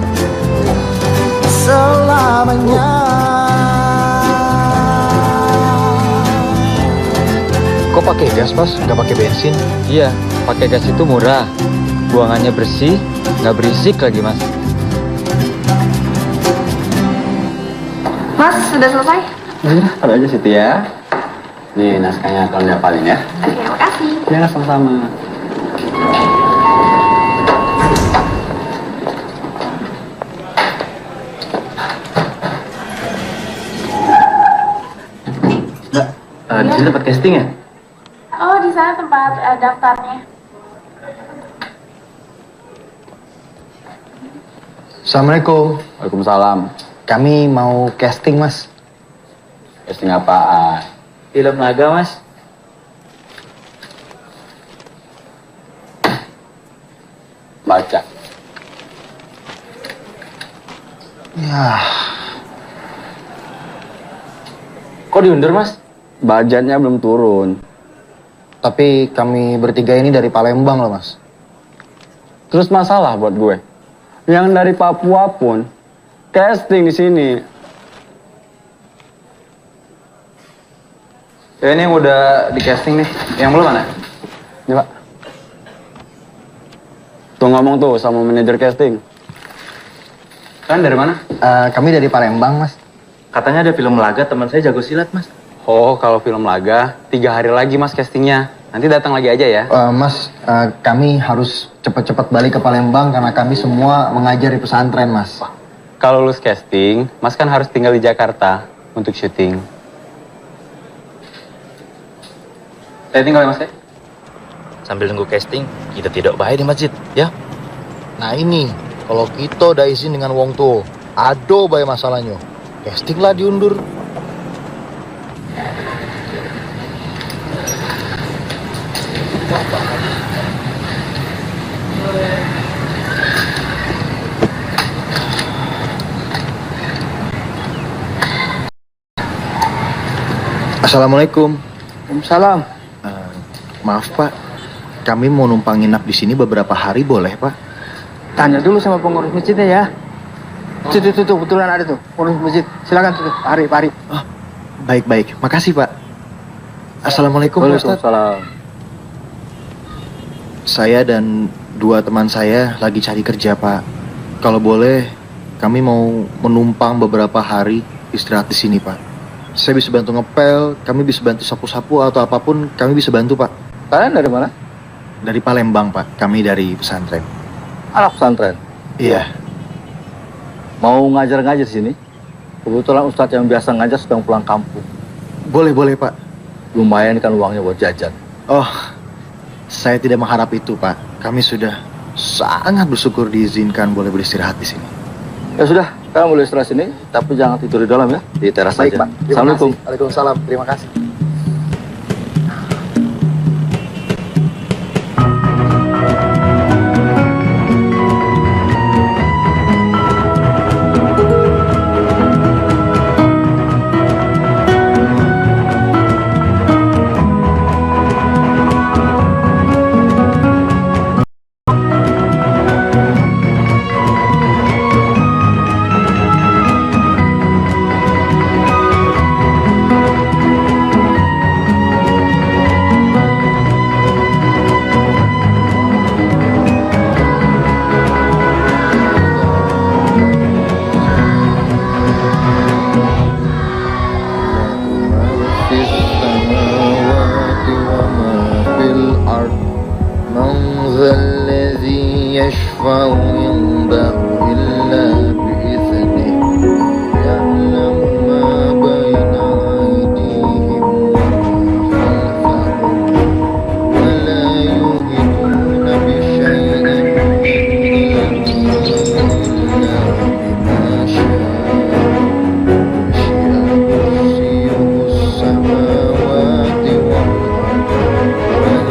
Selamanya. Kok pakai gas, Mas? Nggak pakai bensin? Iya, pakai gas itu murah. Buangannya bersih, nggak berisik lagi, Mas. Mas, sudah selesai? Ada aja Siti ya. Nih naskahnya tolong dihafalin ya. Oke, makasih. Ya sama-sama. Di sini dapat casting ya? Oh, di sana tempat daftarnya. Assalamualaikum. Waalaikumsalam. Kami mau casting, Mas. Casting apaan? Film laga, Mas. Baca. Ya, Kok diundur, Mas? Budgetnya belum turun. tapi kami bertiga ini dari Palembang loh, Mas. Terus masalah buat gue. Yang dari Papua pun casting di sini. Ya, ini yang udah di casting nih. Yang belum mana? Nih Pak. Tuh ngomong tuh sama manajer casting. Kan dari mana? Kami dari Palembang, Mas. Katanya ada film laga, teman saya jago silat, Mas. Oh, kalau film laga 3 hari lagi Mas castingnya. Nanti datang lagi aja ya. Mas, kami harus cepat-cepat balik ke Palembang karena kami semua mengajar di pesantren, Mas. Kalau lulus casting, Mas kan harus tinggal di Jakarta untuk syuting. Saya tinggal ya, Mas ya. Sambil nunggu casting, kita tidak baik di masjid, ya? Nah ini, kalau kita udah izin dengan wong tuh, ado bae masalahnya. Casting lah diundur. Assalamualaikum. Waalaikumsalam. Maaf Pak, kami mau numpang nginap di sini beberapa hari boleh Pak? Tanya dulu sama pengurus masjidnya ya. Tuh, kebetulan ada tuh pengurus masjid. Silakan tuh, Pak Ari. Oh, baik, makasih Pak. Assalamualaikum Pak Ustadz. Waalaikumsalam. Saya dan 2 teman saya lagi cari kerja Pak. Kalau boleh, kami mau menumpang beberapa hari istirahat di sini Pak. Saya bisa bantu ngepel, kami bisa bantu sapu-sapu atau apapun, kami bisa bantu Pak. Kalian dari mana? Dari Palembang Pak, kami dari pesantren. Anak pesantren. Iya. Mau ngajar-ngajar di sini? Kebetulan Ustadz yang biasa ngajar sedang pulang kampung. Boleh Pak. Lumayan kan uangnya buat jajan. Oh, saya tidak mengharap itu Pak. Kami sudah sangat bersyukur diizinkan boleh beristirahat di sini. Ya sudah, kalian boleh istirahat sini, tapi jangan tidur di dalam ya, di teras Baik saja. Pak. Assalamualaikum. Waalaikumsalam. Terima kasih. يشفع عنده إلا بإذنه يعلم ما بين أيديهم وما خلفهم ولا يحيطون بشيء من علمه إلا بما شاء وسع كرسيه السماوات والأرض ولا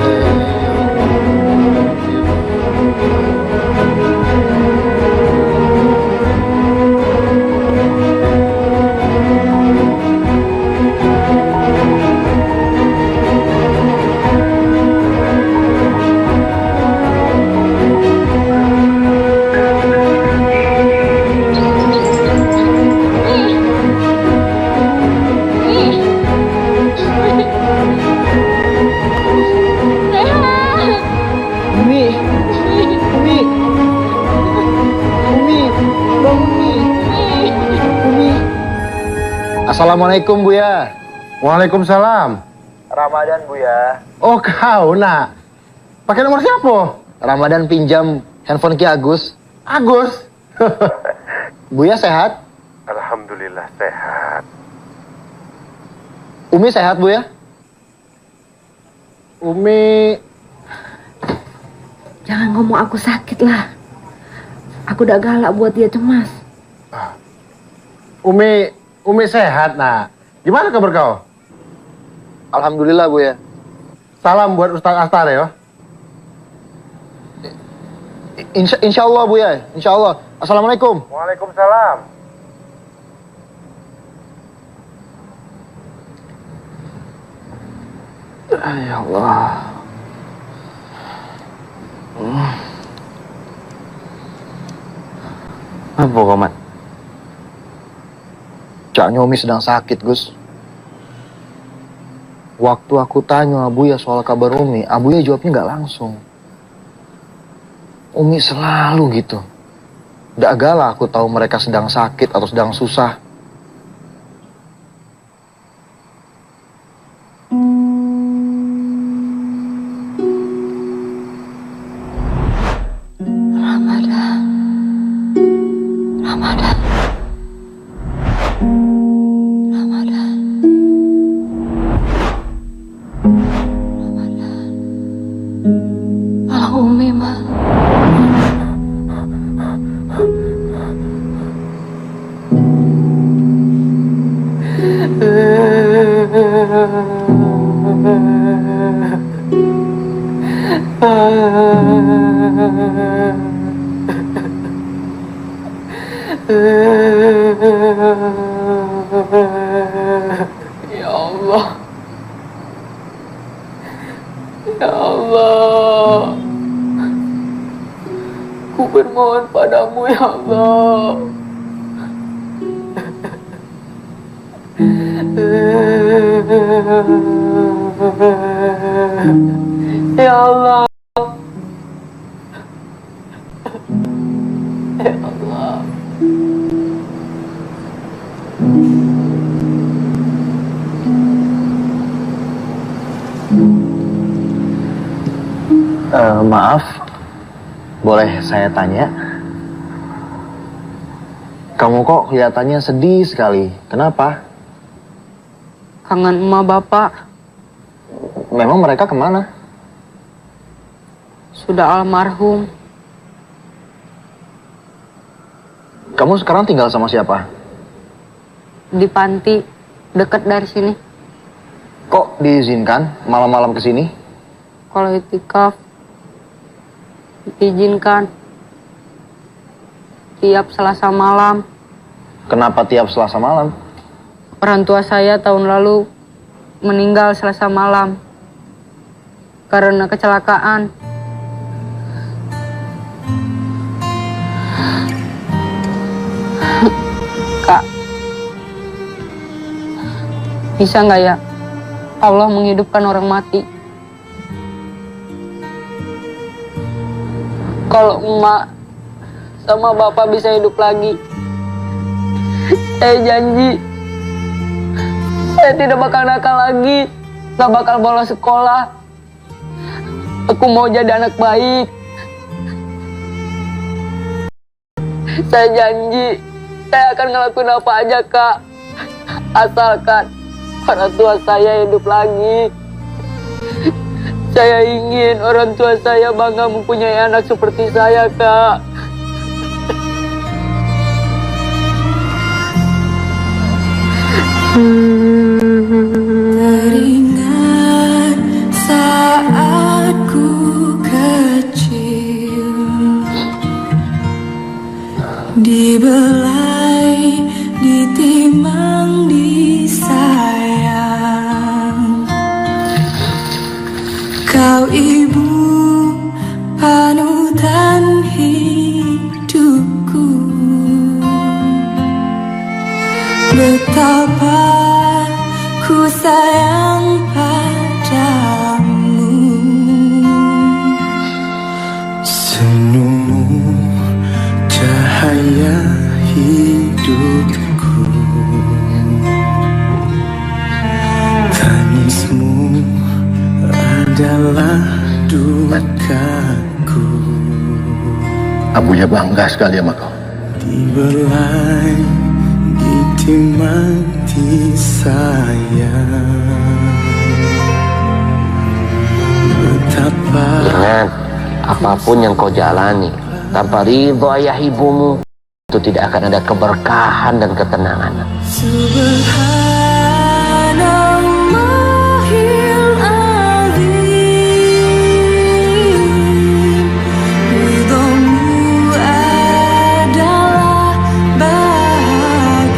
Assalamualaikum Buya. Waalaikumsalam. Ramadan Buya. Oh kau nak. Pakai nomor siapa? Ramadan pinjam handphone Ki Agus. Agus. Buya sehat? Alhamdulillah sehat. Umi sehat Buya? Umi. Jangan ngomong aku sakit lah. Aku udah galak buat dia cemas. Umi sehat nak. Gimana kabar kau? Alhamdulillah Buya. Salam buat Ustaz Astar ya. Insya Allah Buya. Insya Allah. Assalamualaikum. Waalaikumsalam. Ya Allah. Apa Komat? Cak Nyomi sedang sakit Gus. Waktu aku tanya Abuya soal kabar Umi, Abuya jawabnya nggak langsung. Umi selalu gitu. Nggak galak aku tahu mereka sedang sakit atau sedang susah. Ya Allah. Ya Allah. Ku bermohon padamu ya Allah. Ya Allah. Ya Allah. Maaf, boleh saya tanya? Kamu kok kelihatannya sedih sekali. Kenapa? Kangen emak bapak. Memang mereka kemana? Sudah almarhum. Kamu sekarang tinggal sama siapa? Di panti, dekat dari sini. Kok diizinkan malam-malam ke sini? Kalau itikaf, diizinkan. Tiap Selasa malam. Kenapa tiap Selasa malam? Orang tua saya tahun lalu meninggal Selasa malam karena kecelakaan. Kak, bisa nggak ya Allah menghidupkan orang mati? Kalau emak sama bapak bisa hidup lagi, saya janji saya tidak bakal nakal lagi, gak bakal bolos sekolah. Aku mau jadi anak baik. Saya janji, saya akan ngelakuin apa aja, Kak. Asalkan orang tua saya hidup lagi. Saya ingin orang tua saya bangga mempunyai anak seperti saya, Kak. Teringat saat ku kecil, dibelai, ditimang, disayang. Kau ibu panutan hidupku, betapa ku sayang padamu. Senyummu cahaya hidupku, tangismu adalah dukaku. Abuya bangga sekali sama kau. Dibelai, ditimang, disayang. Betapa Ingat, apapun yang kau jalani tanpa ridho ayah ibumu, itu tidak akan ada keberkahan dan ketenangan. Subhanallahil azim, ridhomu adalah bahagiaku.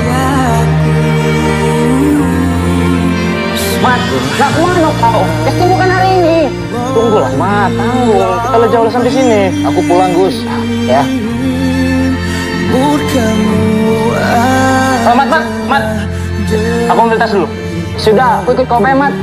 Mat, nak kemana kau? Pesta bukan hari ini. Tunggulah, Mat, tanggung. Kita udah jauh sampai sini. Aku pulang, Gus. Ya. Oh, Mat. Aku ambil tas dulu. Sudah, aku ikut kau, Mat.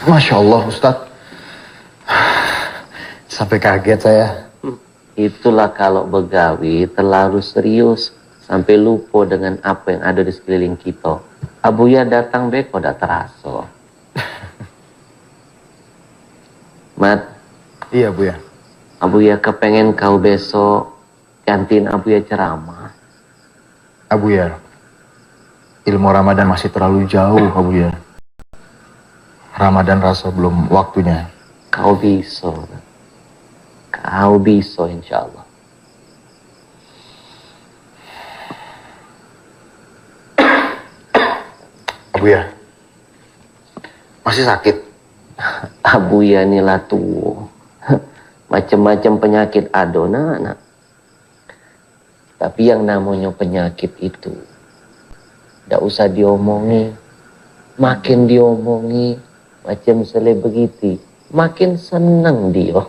Masya Allah, Ustadz. Sampai kaget saya. Itulah kalau begawi terlalu serius sampai lupa dengan apa yang ada di sekeliling kita. Abuya datang beko dak terasa. Mat. Iya, Buya. Abuya kepengen kau besok gantiin Abuya ceramah. Abuya, ilmu Ramadan masih terlalu jauh, Abuya. Ramadan rasa belum waktunya. Kau bisa. Kau bisa, insya Allah. Abuya, masih sakit? Abuya inilah tua. Macam-macam penyakit ada, nak. Tapi yang namanya penyakit itu tidak usah diomongi. Makin diomongi, macam selebriti, makin seneng dia.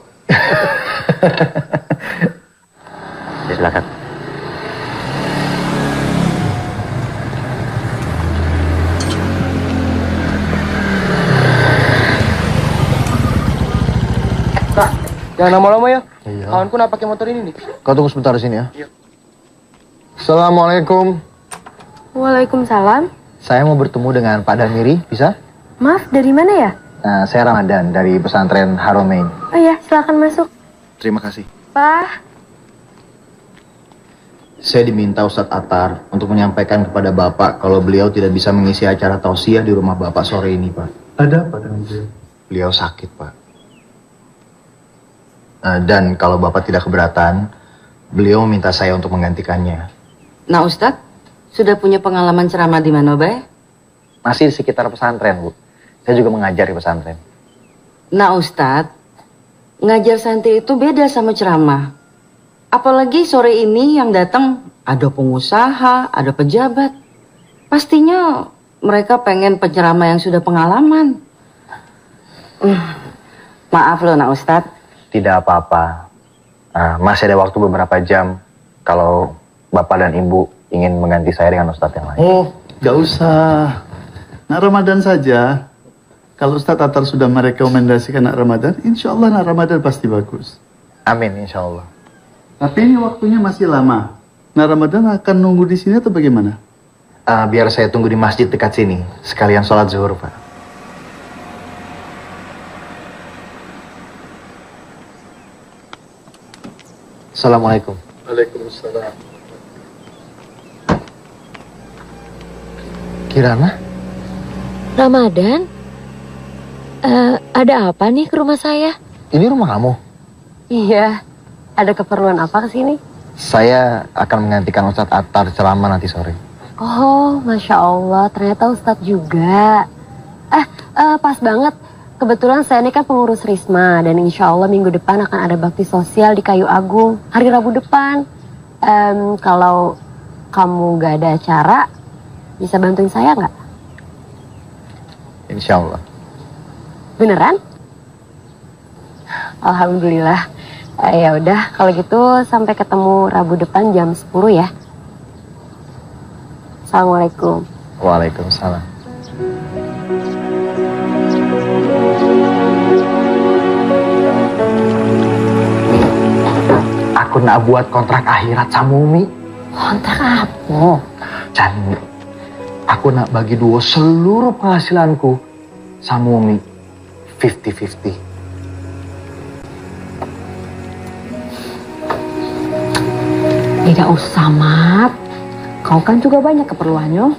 Silakan. Kak, jangan lama-lama ya. Iya. Kawanku nak pakai motor ini nih. Kau tunggu sebentar di sini ya. Iya. Assalamualaikum. Waalaikumsalam. Saya mau bertemu dengan Pak Damiri, bisa? Maaf, dari mana ya? Nah, saya Ramadan dari pesantren Haromain. Oh iya, silakan masuk. Terima kasih. Pak. Saya diminta Ustadz Atar untuk menyampaikan kepada Bapak kalau beliau tidak bisa mengisi acara tausiah di rumah Bapak sore ini, Pak. Ada apa dengan beliau? Beliau sakit, Pak. Dan kalau Bapak tidak keberatan, beliau meminta saya untuk menggantikannya. Nah, Ustadz, sudah punya pengalaman ceramah di mana, Bay? Masih di sekitar pesantren, Bu. Saya juga mengajar di pesantren. Nah, Ustadz, ngajar santri itu beda sama ceramah. Apalagi sore ini yang datang ada pengusaha, ada pejabat. Pastinya mereka pengen penceramah yang sudah pengalaman. Maaf loh, Nak Ustadz. Tidak apa-apa. Masih ada waktu beberapa jam kalau Bapak dan Ibu ingin mengganti saya dengan Ustadz yang lain. Oh, gak usah. Nak Ramadan saja. Kalau Ustadz Atar sudah merekomendasikan Nak Ramadan, insya Allah Nak Ramadan pasti bagus. Amin, insya Allah. Tapi ini waktunya masih lama. Nak Ramadan akan nunggu di sini atau bagaimana? Biar saya tunggu di masjid dekat sini. Sekalian sholat zuhur, Pak. Assalamualaikum. Waalaikumsalam. Kirana? Ramadan? Ada apa nih ke rumah saya? Ini rumah kamu? Iya. Ada keperluan apa ke sini? Saya akan menggantikan Ustadz Atar ceramah nanti sore. Oh, Masya Allah. Ternyata Ustadz juga. Pas banget. Kebetulan saya ini kan pengurus Risma. Dan insya Allah minggu depan akan ada bakti sosial di Kayu Agung. Hari Rabu depan. Kalau kamu gak ada acara, bisa bantuin saya nggak? Insya Allah. Beneran? Alhamdulillah. Ya udah, kalau gitu sampai ketemu Rabu depan jam 10 ya. Assalamualaikum. Waalaikumsalam. Aku nak buat kontrak akhirat sama Umi. Kontrak apa? Cani, aku nak bagi dua seluruh penghasilanku sama Umi. 50-50. Tidak usah, Mat. Kau kan juga banyak keperluannya.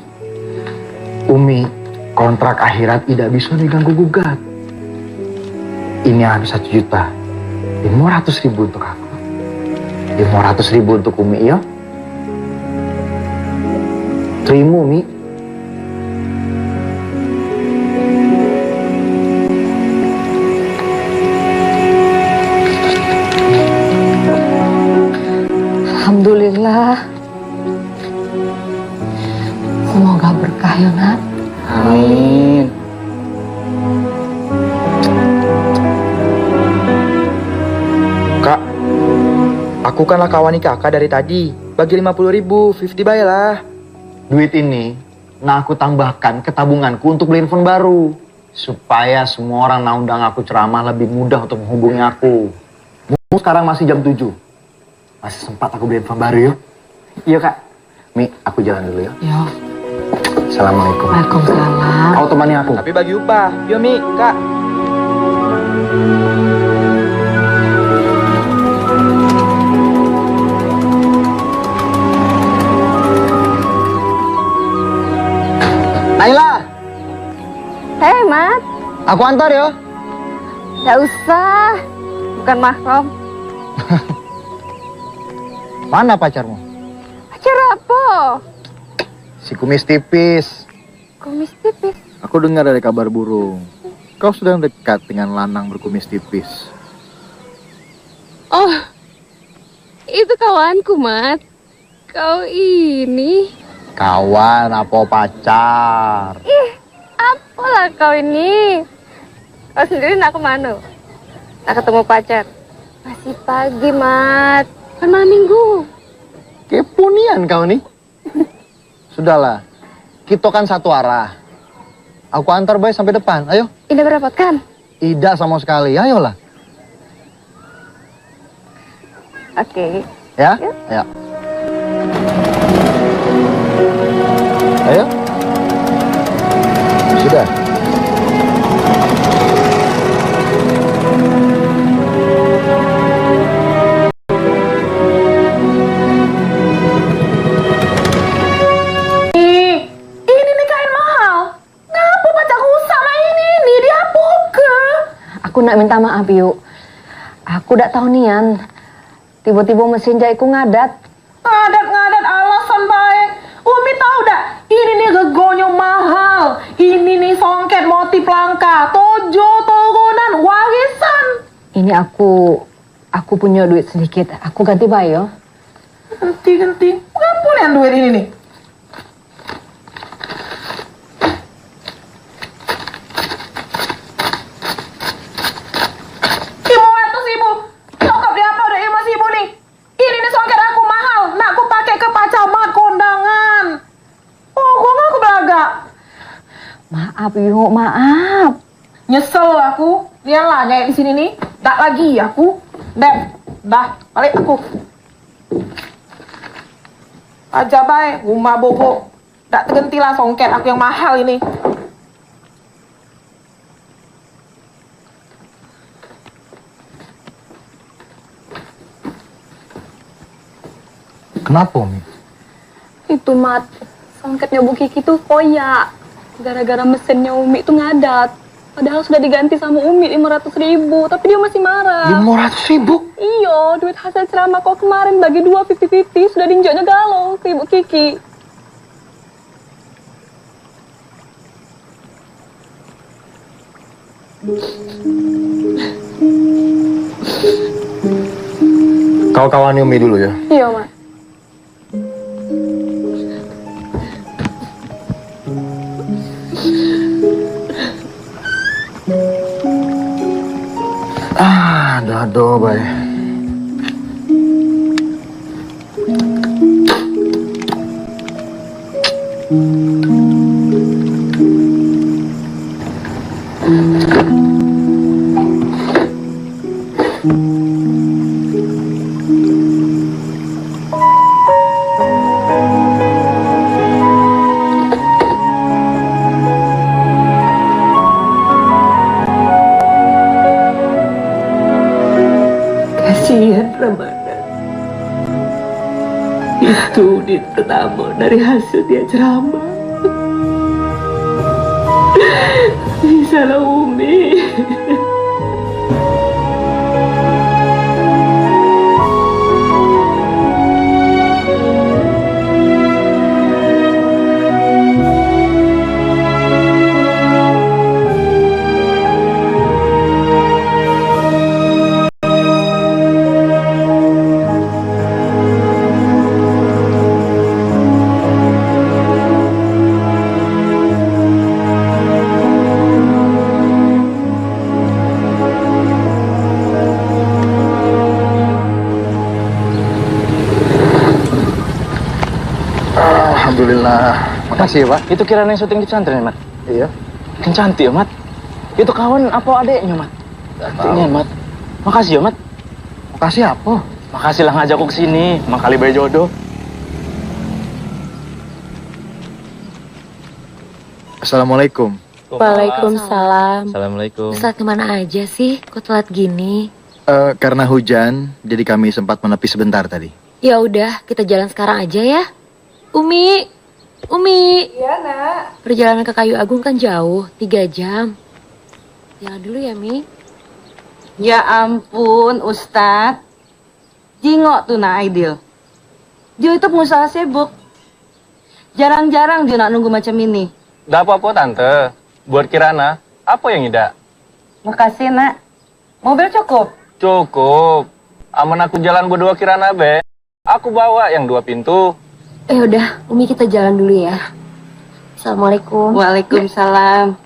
Umi, kontrak akhirat tidak bisa diganggu-gugat. Ini habis 1 juta. 500.000 untuk aku. 500.000 untuk Umi, ya? Terima, Umi. Alhamdulillah. Semoga berkah ya, Nak. Amin. Kak, aku kanlah kawani kakak dari tadi. Bagi 50.000, 50 baiklah. Duit ini, nah aku tambahkan ke tabunganku untuk beli handphone baru. Supaya semua orang yang undang aku ceramah lebih mudah untuk menghubungi aku. Sekarang masih jam 7. Masih sempat aku beli handphone baru, yuk. Iya, Kak. Mi, aku jalan dulu ya. Ya. Assalamualaikum. Waalaikumsalam. Kau temani aku. Tapi bagi upah. Yo, Mi, Kak. Naila. Hei, Mat. Aku antar ya. Gak usah. Bukan mahram. Mana pacarmu? Pacar apa? Si kumis tipis. Kumis tipis. Aku dengar dari kabar burung. Kau sedang dekat dengan lanang berkumis tipis. Oh, itu kawanku, Mat. Kau ini... Kawan apa pacar? Ih, apalah kau ini? Kau sendiri nak kemana? Tak ketemu pacar? Masih pagi, Mat. Kan malam minggu. Kepunian kau nih. Sudahlah, kita kan satu arah. Aku antar Bay sampai depan, ayo. Tidak merepotkan? Tidak sama sekali, ayolah. Oke. Ya? Ayo. Ayo. Sudah. Ini nih kain mahal. Ngapa pacarku sama ini dihapus ke? Aku nak minta maaf yuk. Aku tak tahu nian. Tiba-tiba mesin jahitku ngadat. Ngadat alasan baik. Umi tahu dak? Ini nih regonya mahal. Ini nih songket motif langka. Tojo turunan warisan. Ini aku punya duit sedikit. Aku ganti bayo. Ganti. Ngapa nih duit ini nih? Ibu atus ibu. Cokap dia apa udah mas ibu nih? Ini nih songket aku mahal. Nak aku pakai ke pacamat kondangan. Oh, gua aku belaga. Maaf yuk, maaf. Nyesel aku. Lihatlah nyai di sini nih. Tak lagi aku. Dah, balik aku. Aja baik, rumah bobo. Tak tergentilah songket aku yang mahal ini. Kenapa, Umi? Itu, Mat. Songketnya Bu Kiki tuh koyak. Gara-gara mesinnya Umi tuh ngadat. Padahal sudah diganti sama Umi 500.000. Tapi dia masih marah. 500.000? Iya, duit hasil ceramah kok kemarin bagi 2 50-50 sudah diinjaknya galau ke Ibu Kiki. Kau kawani Umi dulu ya. Iya, Mat. Dado, Bay. Kasihan Ramadan. Itu duit pertama dari hasil dia ceramah. Salah Umi. Alhamdulillah. Makasih ya, Pak. Itu kirana yang syuting di pesantren, Mat? Iya. Kan cantik ya, Mat? Itu kawan apa adeknya, Mat? Cantiknya, Mat. Makasih ya, Mat. Makasih apa? Makasih lah ngajak aku kesini. Makali berjodoh. Assalamualaikum. Waalaikumsalam. Assalamualaikum. Ustaz kemana aja sih? Kok telat gini? Karena hujan, jadi kami sempat menepi sebentar tadi. Ya udah, kita jalan sekarang aja ya. Umi. Iya, Nak. Perjalanan ke Kayu Agung kan jauh, 3 jam. Jalan dulu ya, Mi. Ya ampun, Ustadz. Jingok tuh nak Aidil. Dia itu pengusaha sibuk. Jarang-jarang dia nak nunggu macam ini. Gak apa-apa, Tante. Buat Kirana, apa yang tidak? Makasih, nak. Mobil cukup? Cukup. Aman aku jalan berdua Kirana, Be. Aku bawa yang 2 pintu. Udah, Umi kita jalan dulu ya. Assalamualaikum. Waalaikumsalam.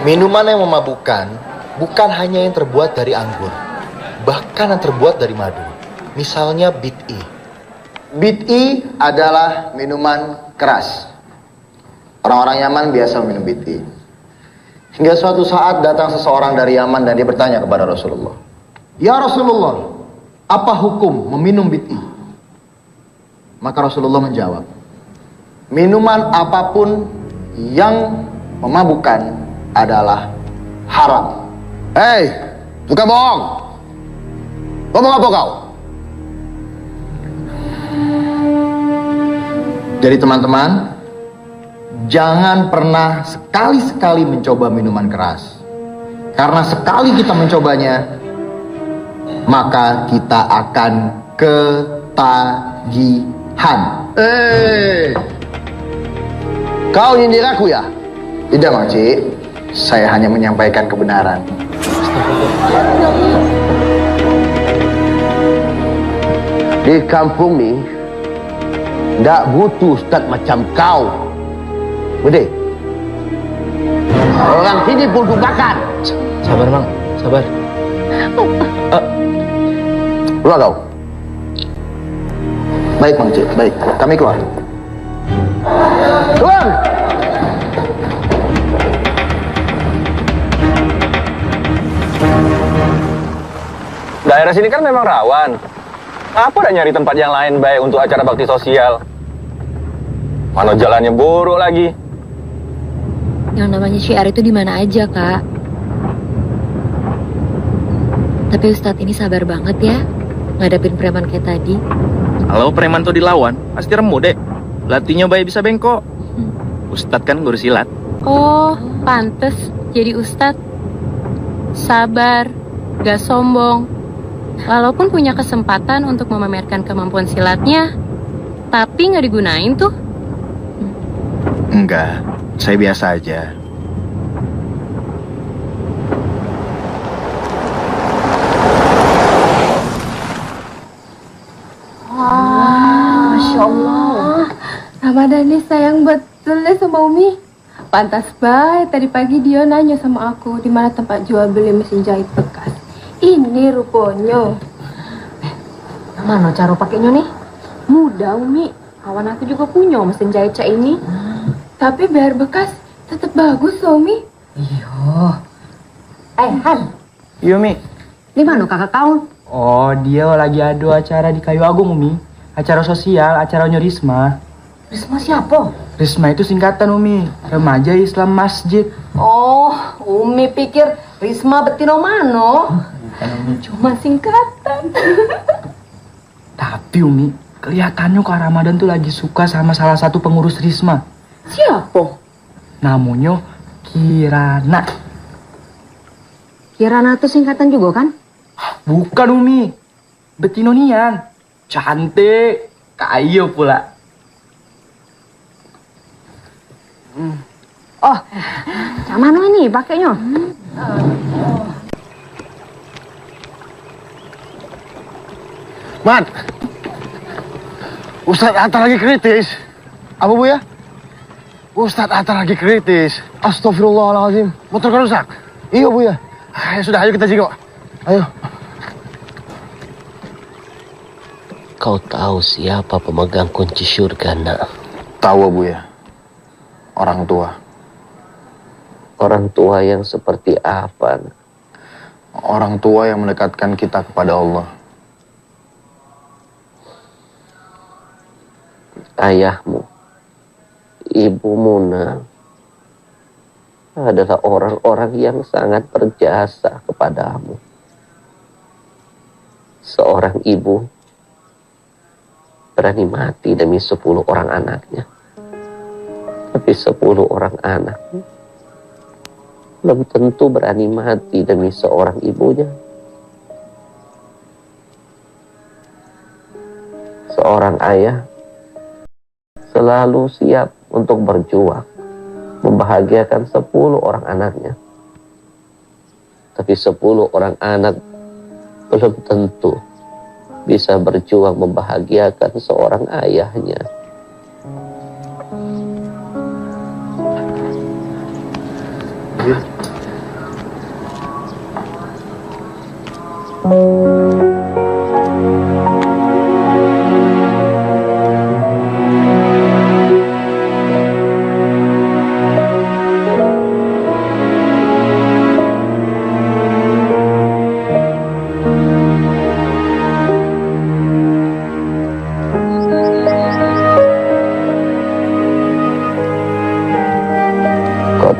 Minuman yang memabukkan bukan hanya yang terbuat dari anggur, bahkan yang terbuat dari madu. Misalnya bit'i. Bit'i adalah minuman keras. Orang-orang Yaman biasa minum bit'i. Hingga suatu saat datang seseorang dari Yaman dan dia bertanya kepada Rasulullah, "Ya Rasulullah, apa hukum meminum bit'i?" Maka Rasulullah menjawab, "Minuman apapun yang memabukkan adalah haram." Hei, tukang bohong! Ngomong apa kau? Jadi teman-teman, jangan pernah sekali-sekali mencoba minuman keras. Karena sekali kita mencobanya, maka kita akan ketagihan. Kau nyindir aku ya? Tidak, Makcik. Saya hanya menyampaikan kebenaran. Di kampung ni tak butuh ustaz macam kau. Bede. Orang sini pun tubakan. Sabar bang, sabar. Keluar kau. Baik, Makcik. Baik. Kami keluar. Keluar. Daerah sini kan memang rawan. Apa udah nyari tempat yang lain baik untuk acara bakti sosial? Mana jalannya buruk lagi. Yang namanya syiar itu di mana aja, Kak. Tapi Ustadz ini sabar banget ya ngadepin preman kayak tadi. Kalau preman tuh dilawan, pasti remuk deh. Latihnya bayi bisa bengkok. Ustadz kan guru silat. Oh, pantes jadi Ustadz. Sabar, gak sombong. Walaupun punya kesempatan untuk memamerkan kemampuan silatnya, tapi nggak digunain tuh. Enggak, saya biasa aja. Masya Allah. Ramadan ini sayang betul ya sama Umi. Pantas baik tadi pagi dia nanya sama aku di mana tempat jual beli mesin jahit bekas. Ini rupanya. Mana cara pakainya nih? Mudah, Umi. Kawan aku juga punya mesin jahit cak ini. Tapi biar bekas tetap bagus, Umi. Iya. Han. Iya, Mi. Di mana kakak kau? Oh, dia lagi ada acara di Kayu Agung, Umi. Acara sosial, acaranya Risma. Risma siapa? Risma itu singkatan, Umi. Remaja Islam Masjid. Oh, Umi pikir Risma Betino Mano. Cuma singkatan. Tapi Umi, kelihatannya Kak Ramadan tuh lagi suka sama salah satu pengurus Risma. Siapa? Namanya Kirana. Kirana tuh singkatan juga kan? Bukan Umi, Betino Nian. Cantik, kaya pula. Oh, cak mana ini pakainya? Mat, Ustadz Atar lagi kritis. Apa Bu ya? Ustadz Atar lagi kritis. Astagfirullahaladzim. Motor kau rusak? Iya Bu ya. Ya sudah, ayo kita jenguk. Ayo. Kau tahu siapa pemegang kunci surga, nak? Tahu Bu ya. Orang tua. Orang tua yang seperti apa? Nak? Orang tua yang mendekatkan kita kepada Allah. Ayahmu, ibumu, nak, adalah orang-orang yang sangat berjasa kepadamu. Seorang ibu berani mati demi 10 orang anaknya. Tapi 10 orang anak belum tentu berani mati demi seorang ibunya. Seorang ayah selalu siap untuk berjuang membahagiakan 10 orang anaknya. Tapi 10 orang anak belum tentu bisa berjuang membahagiakan seorang ayahnya. Kau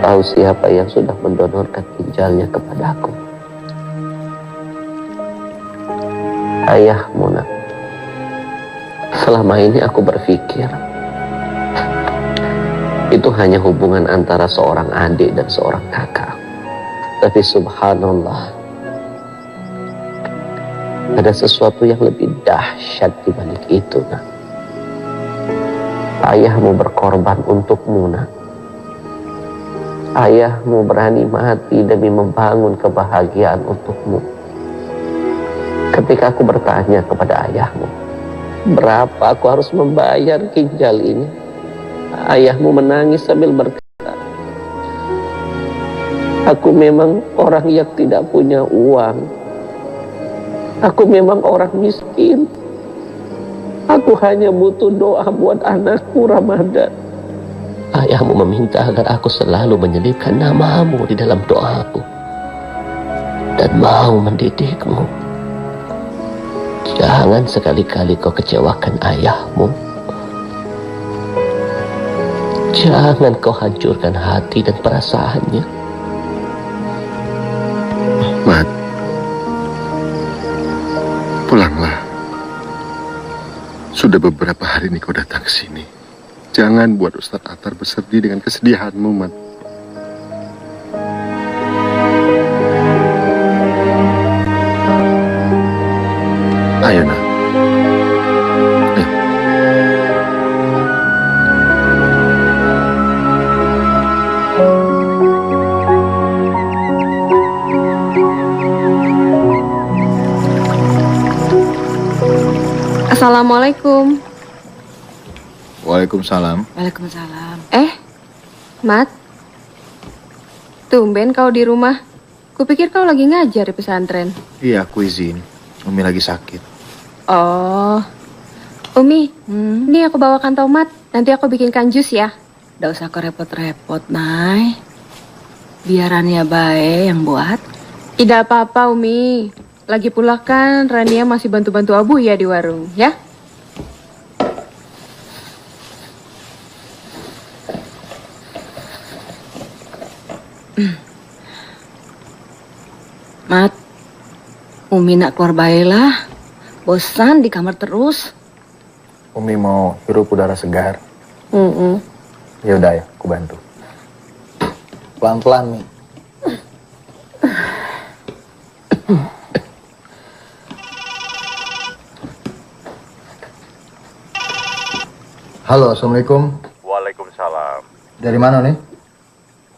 tahu siapa yang sudah mendonorkan ginjalnya kepadaku? Ayahmu, nak. Selama ini aku berpikir itu hanya hubungan antara seorang adik dan seorang kakak. Tapi subhanallah, ada sesuatu yang lebih dahsyat di balik itu, nak. Ayahmu berkorban untukmu, nak. Ayahmu berani mati demi membangun kebahagiaan untukmu. Ketika aku bertanya kepada ayahmu, berapa aku harus membayar ginjal ini? Ayahmu menangis sambil berkata, aku memang orang yang tidak punya uang. Aku memang orang miskin. Aku hanya butuh doa buat anakku Ramadan. Ayahmu meminta agar aku selalu menyelipkan namamu di dalam doaku dan mau mendidikmu. Jangan sekali-kali kau kecewakan ayahmu. Jangan kau hancurkan hati dan perasaannya. Mat, pulanglah. Sudah beberapa hari ini kau datang ke sini. Jangan buat Ustadz Atar bersedih dengan kesedihanmu, Mat. Ayo, nak. Ayo. Assalamualaikum. Waalaikumsalam. Waalaikumsalam. Mat. Tumben kau di rumah. Kupikir kau lagi ngajar di pesantren. Iya, aku izin. Umi lagi sakit. Oh. Umi, ini aku bawakan tomat. Nanti aku bikinkan jus ya. Nggak usah kau repot-repot, Nay. Biarannya bae yang buat. Tidak apa-apa, Umi. Lagi pula kan Rania masih bantu-bantu Abu ya di warung, ya? Mat, Umi nak keluar bae lah. Bosan di kamar terus. Umi mau hirup udara segar. Ya udah ya, aku bantu. Pelan-pelan, Mi. Halo, Assalamualaikum. Waalaikumsalam. Dari mana nih?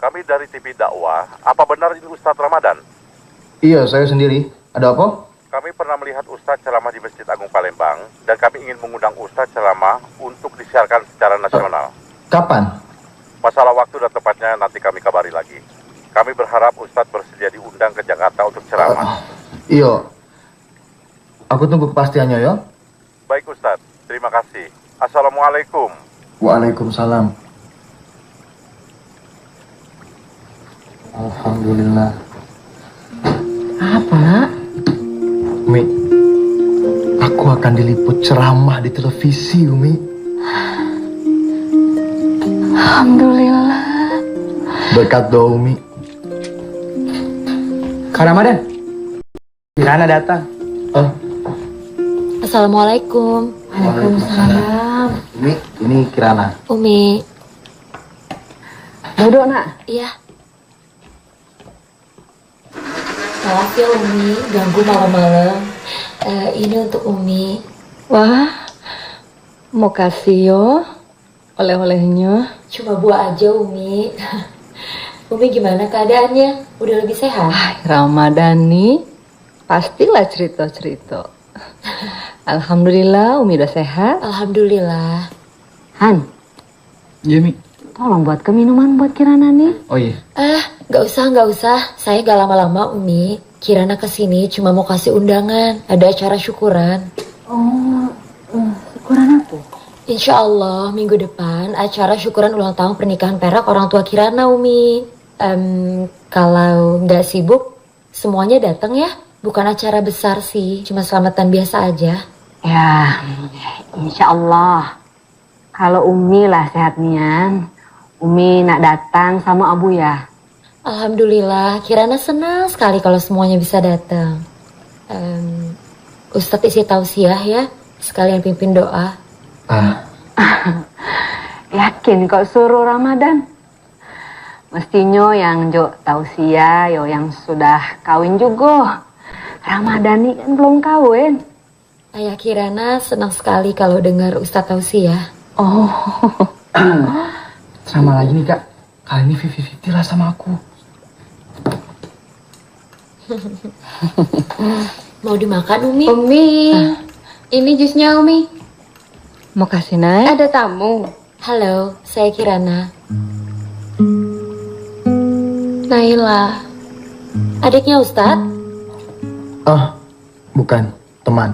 Kami dari TV Dakwah. Apa benar ini Ustadz Ramadan? Iya, saya sendiri. Ada apa? Kami pernah melihat Ustadz ceramah di Masjid Agung Palembang dan kami ingin mengundang Ustadz ceramah untuk disiarkan secara nasional. Kapan? Masalah waktu dan tempatnya nanti kami kabari lagi. Kami berharap Ustadz bersedia diundang ke Jakarta untuk ceramah. Iya. Aku tunggu kepastiannya ya. Baik Ustadz, terima kasih. Assalamualaikum. Waalaikumsalam. Alhamdulillah. Apa, nak? Umi, aku akan diliput ceramah di televisi, Umi. Alhamdulillah. Berkat doa Umi. Kak Ramadan, Kirana datang. Assalamualaikum. Waalaikumsalam. Umi, ini Kirana. Umi. Duduk, nak. Iya. Maaf ya Umi, ganggu malam-malam. Ini untuk Umi. Wah, mau kasih yo oleh-olehnya. Cuma buah aja Umi. Umi gimana keadaannya? Udah lebih sehat? Ramadan nih, pastilah cerita-cerita. Alhamdulillah, Umi udah sehat. Alhamdulillah. Han. Iya, Mi. Tolong buatkan minuman buat Kirana nih. Oh iya. Gak usah. Saya gak lama-lama Umi. Kirana kesini cuma mau kasih undangan, ada acara syukuran. Oh, syukuran apa? Insya Allah minggu depan acara syukuran ulang tahun pernikahan perak orang tua Kirana, Umi. Kalau nggak sibuk, semuanya datang ya. Bukan acara besar sih, cuma selamatan biasa aja. Ya, insya Allah. Kalau Umi lah sehat nian, Umi nak datang sama Abu ya. Alhamdulillah, Kirana senang sekali kalau semuanya bisa datang. Ustadz isi tausiah ya, sekalian pimpin doa. Yakin kok suruh Ramadan? Mestinya yang jo tausiah, yo yang sudah kawin juga. Ramadan ini kan belum kawin. Ayah Kirana senang sekali kalau dengar Ustadz tausiah. Oh. Sama lagi nih kak, kali ini 50-50 lah sama aku. Mau dimakan Umi? Umi, ini jusnya Umi. Mau kasih naik? Ada tamu. Halo, saya Kirana. Naila. Adiknya Ustadz? Oh, bukan, teman.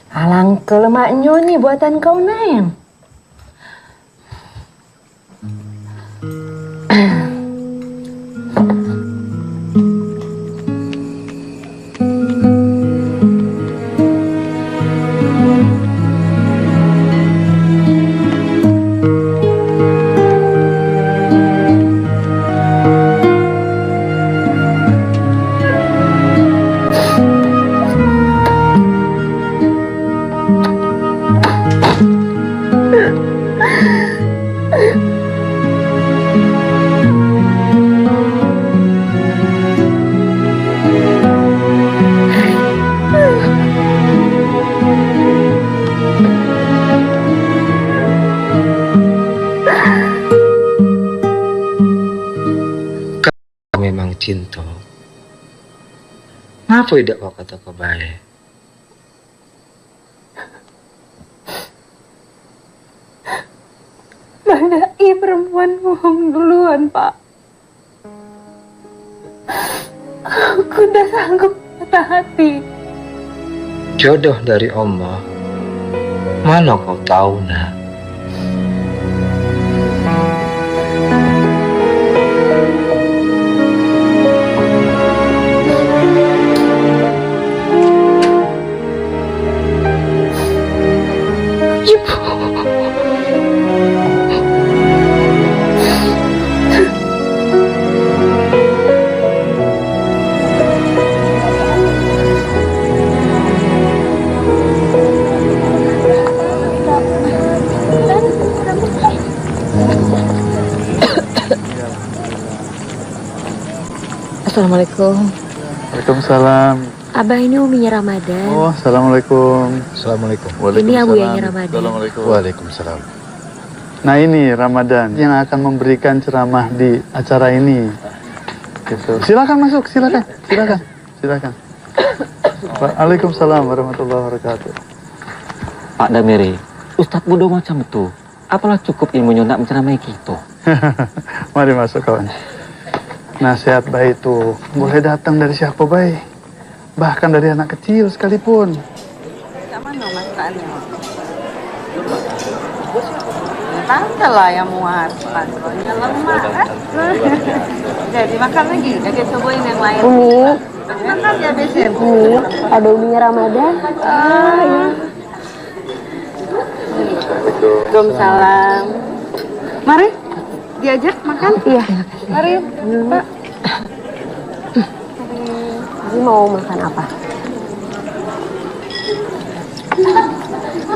Alang ke lemaknya nih buatan kau Naim. Memang cinta. Ngapa tidak kau kata kebaik? Mana perempuan bohong duluan, Pak. Aku udah sanggup patah hati. Jodoh dari Allah. Mana kau tahu nak? Assalamualaikum. Waalaikumsalam. Abah ini uminya Ramadan. Oh, assalamualaikum. Assalamualaikum. Ini abuyanya Ramadan. Assalamualaikum. Waalaikumsalam. Nah ini Ramadan yang akan memberikan ceramah di acara ini. Gitu. Silakan masuk, silakan. Waalaikumsalam warahmatullahi wabarakatuh. Pak Damiri, Ustadz bodoh macam itu. Apalah cukup ilmunya nak menceramai kita. Mari masuk kawan. Nasihat baik itu boleh datang dari siapa baik, bahkan dari anak kecil sekalipun. Tante lah yang muat, pantonya lemah kan? Jadi makan lagi, kita cobain yang lain. Umi, Makan ya besok. Umi, ada uminya Ramadan. Ya. Waalaikumsalam. Mari, diajak makan. Iya. Mari, Pak. Ini mau makan apa?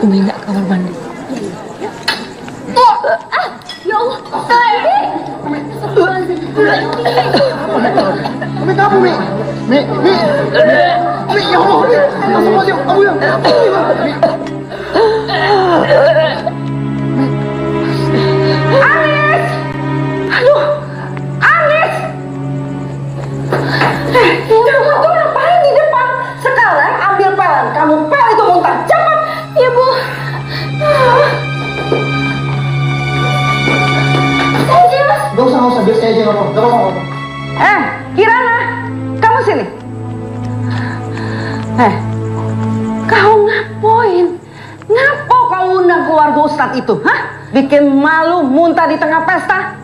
Umi nggak kamar mandi. Ya Allah, Umi kamu, Mi. Mi, ya Allah, Mi. Astagfirullahaladzim, kamu yang. Anis! Aduh, Anis! Kamu tuh ngapain di depan? Sekarang ambil pelan, kamu pel itu muntah, cepat! Ya Bu. saya aja ngomong, gak mau ngomong. Kirana, kamu sini. Kau ngapain? Ngapo kau undang keluarga Ustadz itu? Bikin malu muntah di tengah pesta?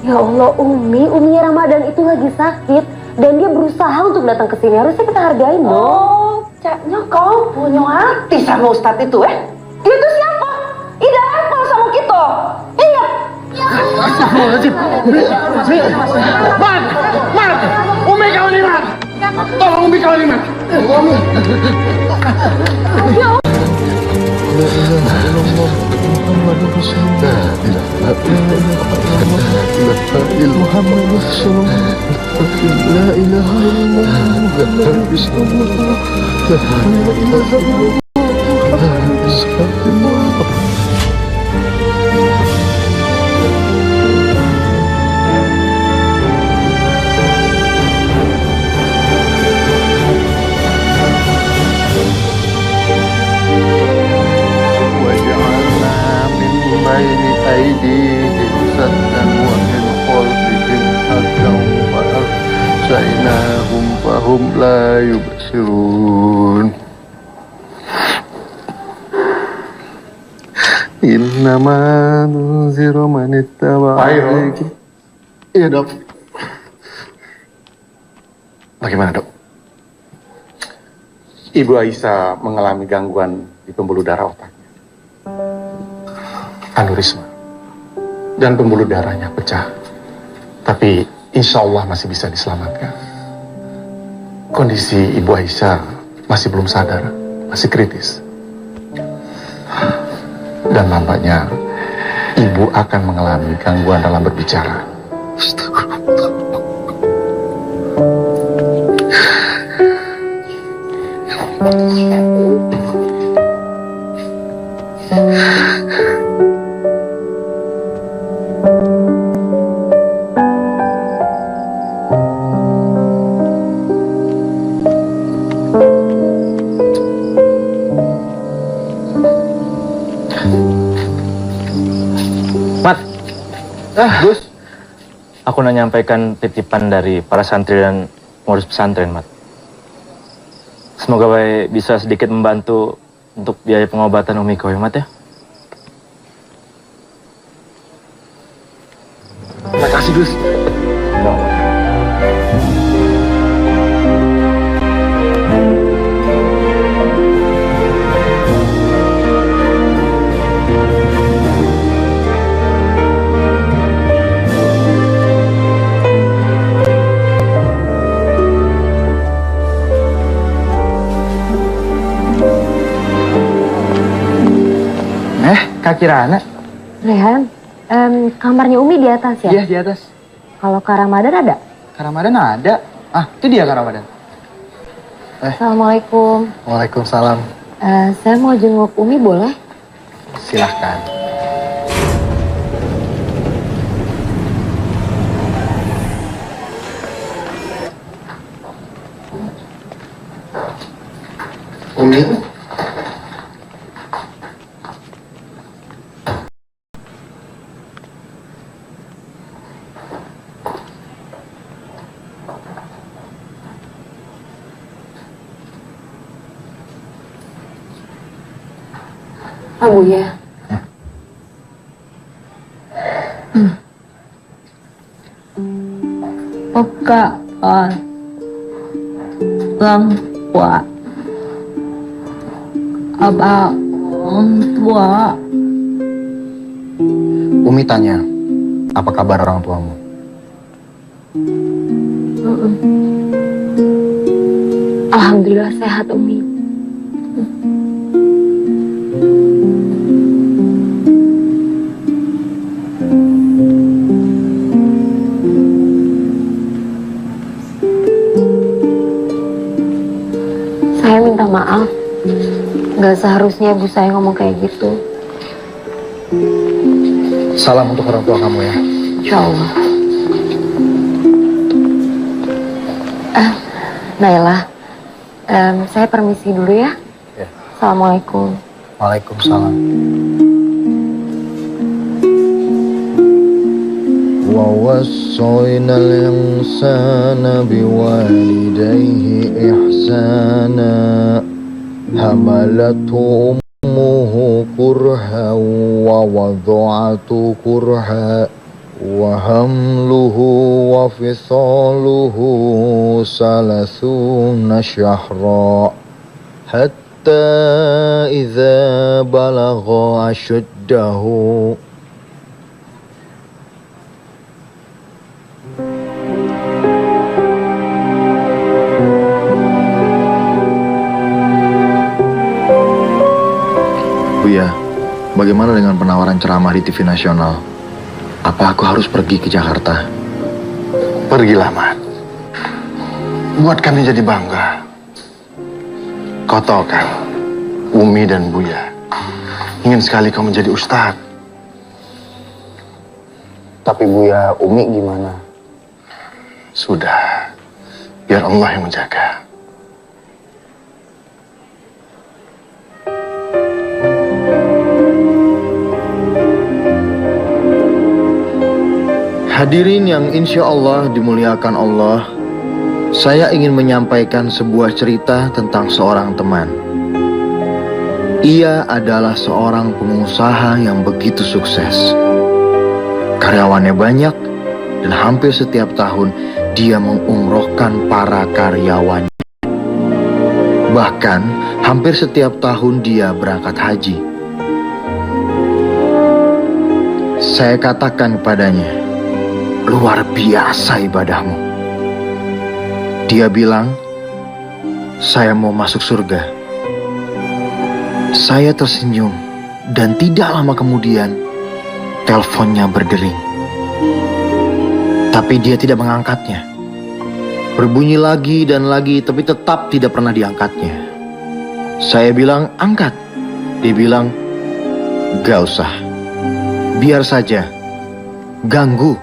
Ya Allah, Umi Ramadan itu lagi sakit dan dia berusaha untuk datang ke sini. Harusnya kita hargain dong. Oh, caknya kau punya hati sama Ustadz itu, Dia itu siapa? Ida level sama kita. Ingat? Astagfirullahaladzim. Mat, Umi kau ini, Mat. Tolong Umi kau ini, Mat. بين أيديهم سدا ومن خلفهم سدا وأغشيناهم فهم لا يبصرون إنما ننذر من اتبع الذكر. Iya dok. Bagaimana dok? Ibu Aisyah mengalami gangguan di pembuluh darah otaknya. Aneurisma. Dan pembuluh darahnya pecah. Tapi insya Allah masih bisa diselamatkan. Kondisi Ibu Aisyah masih belum sadar, masih kritis. Dan nampaknya Ibu akan mengalami gangguan dalam berbicara. Gus, aku nak nyampaikan titipan dari para santri dan pengurus pesantren, Mat. Semoga baik bisa sedikit membantu untuk biaya pengobatan Umi kau, ya, Mat, ya. Terima kasih, Gus. Kak Kirana. Rehan, kamarnya Umi di atas ya? Iya, di atas. Kalau Kak Ramadan ada? Kak Ramadan ada. Itu dia Kak Ramadan. Assalamualaikum. Waalaikumsalam. Saya mau jenguk Umi, boleh? Silahkan. Umi. Abu ya. Pagkaan lang wa abang tua. Umi tanya, apa kabar orang tuamu? Alhamdulillah sehat, Umi. Saya minta maaf. Gak seharusnya ibu saya ngomong kayak gitu. Salam untuk orang tua kamu ya. Insya Allah. Naila, saya permisi dulu ya. Ya. Assalamualaikum. Waalaikumsalam. ووصينا الإنسان بوالديه إحسانا حملته أمه كرها ووضعته كرها وحمله وفصاله 30 شهرا حتى إذا بلغ أشده Buya, bagaimana dengan penawaran ceramah di TV nasional? Apa aku harus pergi ke Jakarta? Pergilah, Mat. Buat kami jadi bangga. Kau tahu kan, Umi dan Buya ingin sekali kau menjadi ustadz. Tapi Buya, Umi gimana? Sudah, biar Allah yang menjaga. Hadirin yang insya Allah dimuliakan Allah, saya ingin menyampaikan sebuah cerita tentang seorang teman. Ia adalah seorang pengusaha yang begitu sukses. Karyawannya banyak dan hampir setiap tahun dia mengumrohkan para karyawannya. Bahkan hampir setiap tahun dia berangkat haji. Saya katakan kepadanya, luar biasa ibadahmu. Dia bilang, saya mau masuk surga. Saya tersenyum dan tidak lama kemudian teleponnya berdering. Tapi dia tidak mengangkatnya. Berbunyi lagi dan lagi tapi tetap tidak pernah diangkatnya. Saya bilang, angkat. Dia bilang, gak usah. Biar saja. Ganggu.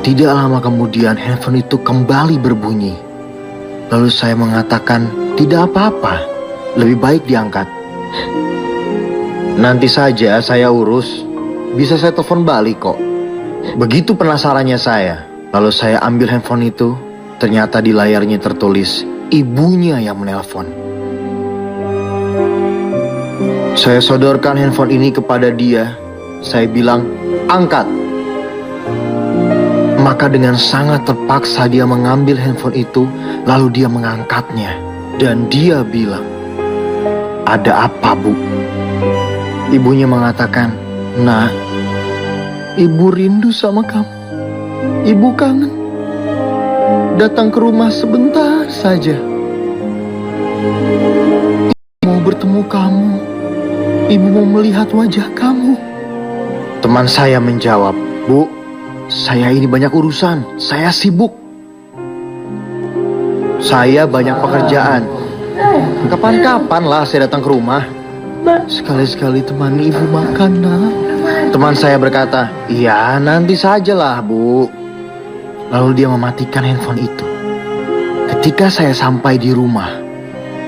Tidak lama kemudian handphone itu kembali berbunyi. Lalu saya mengatakan, tidak apa-apa, lebih baik diangkat. Nanti saja saya urus, bisa saya telepon balik kok. Begitu penasarannya saya. Lalu saya ambil handphone itu, ternyata di layarnya tertulis, ibunya yang menelpon. Saya sodorkan handphone ini kepada dia. Saya bilang, angkat. Maka dengan sangat terpaksa dia mengambil handphone itu, lalu dia mengangkatnya. Dan dia bilang, ada apa, Bu? Ibunya mengatakan, Nak, Ibu rindu sama kamu. Ibu kangen. Datang ke rumah sebentar saja. Ibu mau bertemu kamu. Ibu mau melihat wajah kamu. Teman saya menjawab, Bu, saya ini banyak urusan, saya sibuk. Saya banyak pekerjaan. Kapan-kapan lah saya datang ke rumah. Sekali-sekali temani ibu makan, Nak. Teman saya berkata, iya nanti sajalah, Bu. Lalu dia mematikan handphone itu. Ketika saya sampai di rumah,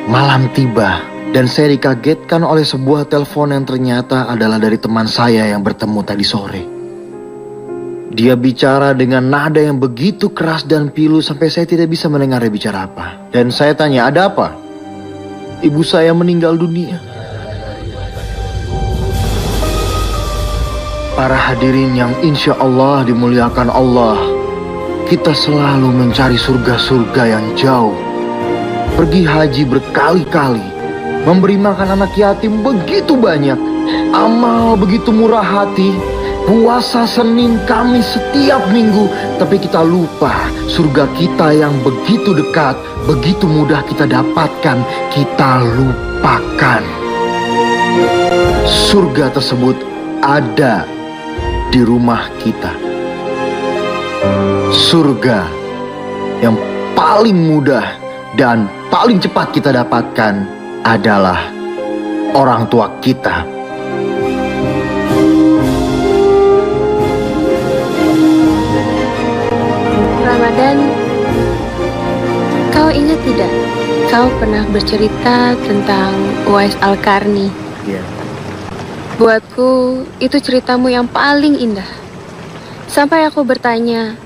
malam tiba dan saya dikagetkan oleh sebuah telepon yang ternyata adalah dari teman saya yang bertemu tadi sore. Dia bicara dengan nada yang begitu keras dan pilu sampai saya tidak bisa mendengar dia bicara apa. Dan saya tanya, ada apa? Ibu saya meninggal dunia. Para hadirin yang insya Allah dimuliakan Allah, kita selalu mencari surga-surga yang jauh. Pergi haji berkali-kali, memberi makan anak yatim begitu banyak, amal begitu murah hati, puasa Senin Kamis setiap minggu, tapi kita lupa surga kita yang begitu dekat, begitu mudah kita dapatkan, kita lupakan. Surga tersebut ada di rumah kita. Surga yang paling mudah dan paling cepat kita dapatkan adalah orang tua kita. Ramadan, kau ingat tidak? Kau pernah bercerita tentang Uwais Al-Qarni. Iya. Buatku, itu ceritamu yang paling indah. Sampai aku bertanya,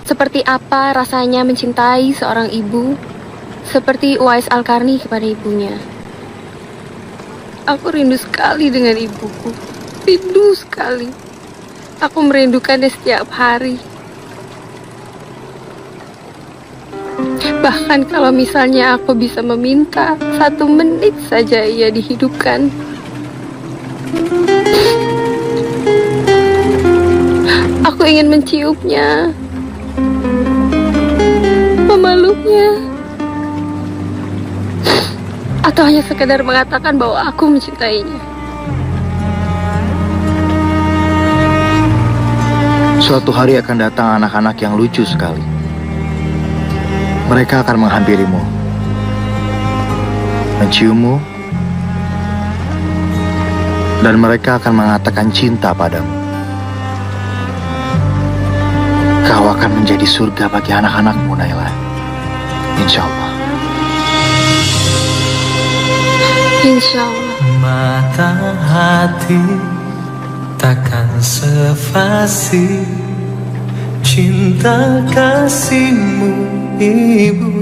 seperti apa rasanya mencintai seorang ibu seperti Uwais Al-Qarni kepada ibunya. Aku rindu sekali dengan ibuku. Rindu sekali. Aku merindukannya setiap hari. Bahkan kalau misalnya aku bisa meminta 1 menit saja ia dihidupkan. Aku ingin menciumnya, memeluknya, atau hanya sekedar mengatakan bahwa aku mencintainya. Suatu hari akan datang anak-anak yang lucu sekali. Mereka akan menghampirimu, menciummu, dan mereka akan mengatakan cinta padamu. Kau akan menjadi surga bagi anak-anakmu, Naila. Insya Allah. Insya Allah. Mata hati takkan sefasih cinta kasihmu, Ibu,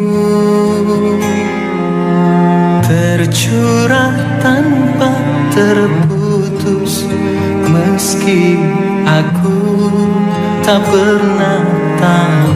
tercurah tanpa terputus, meski aku tak pernah tahu.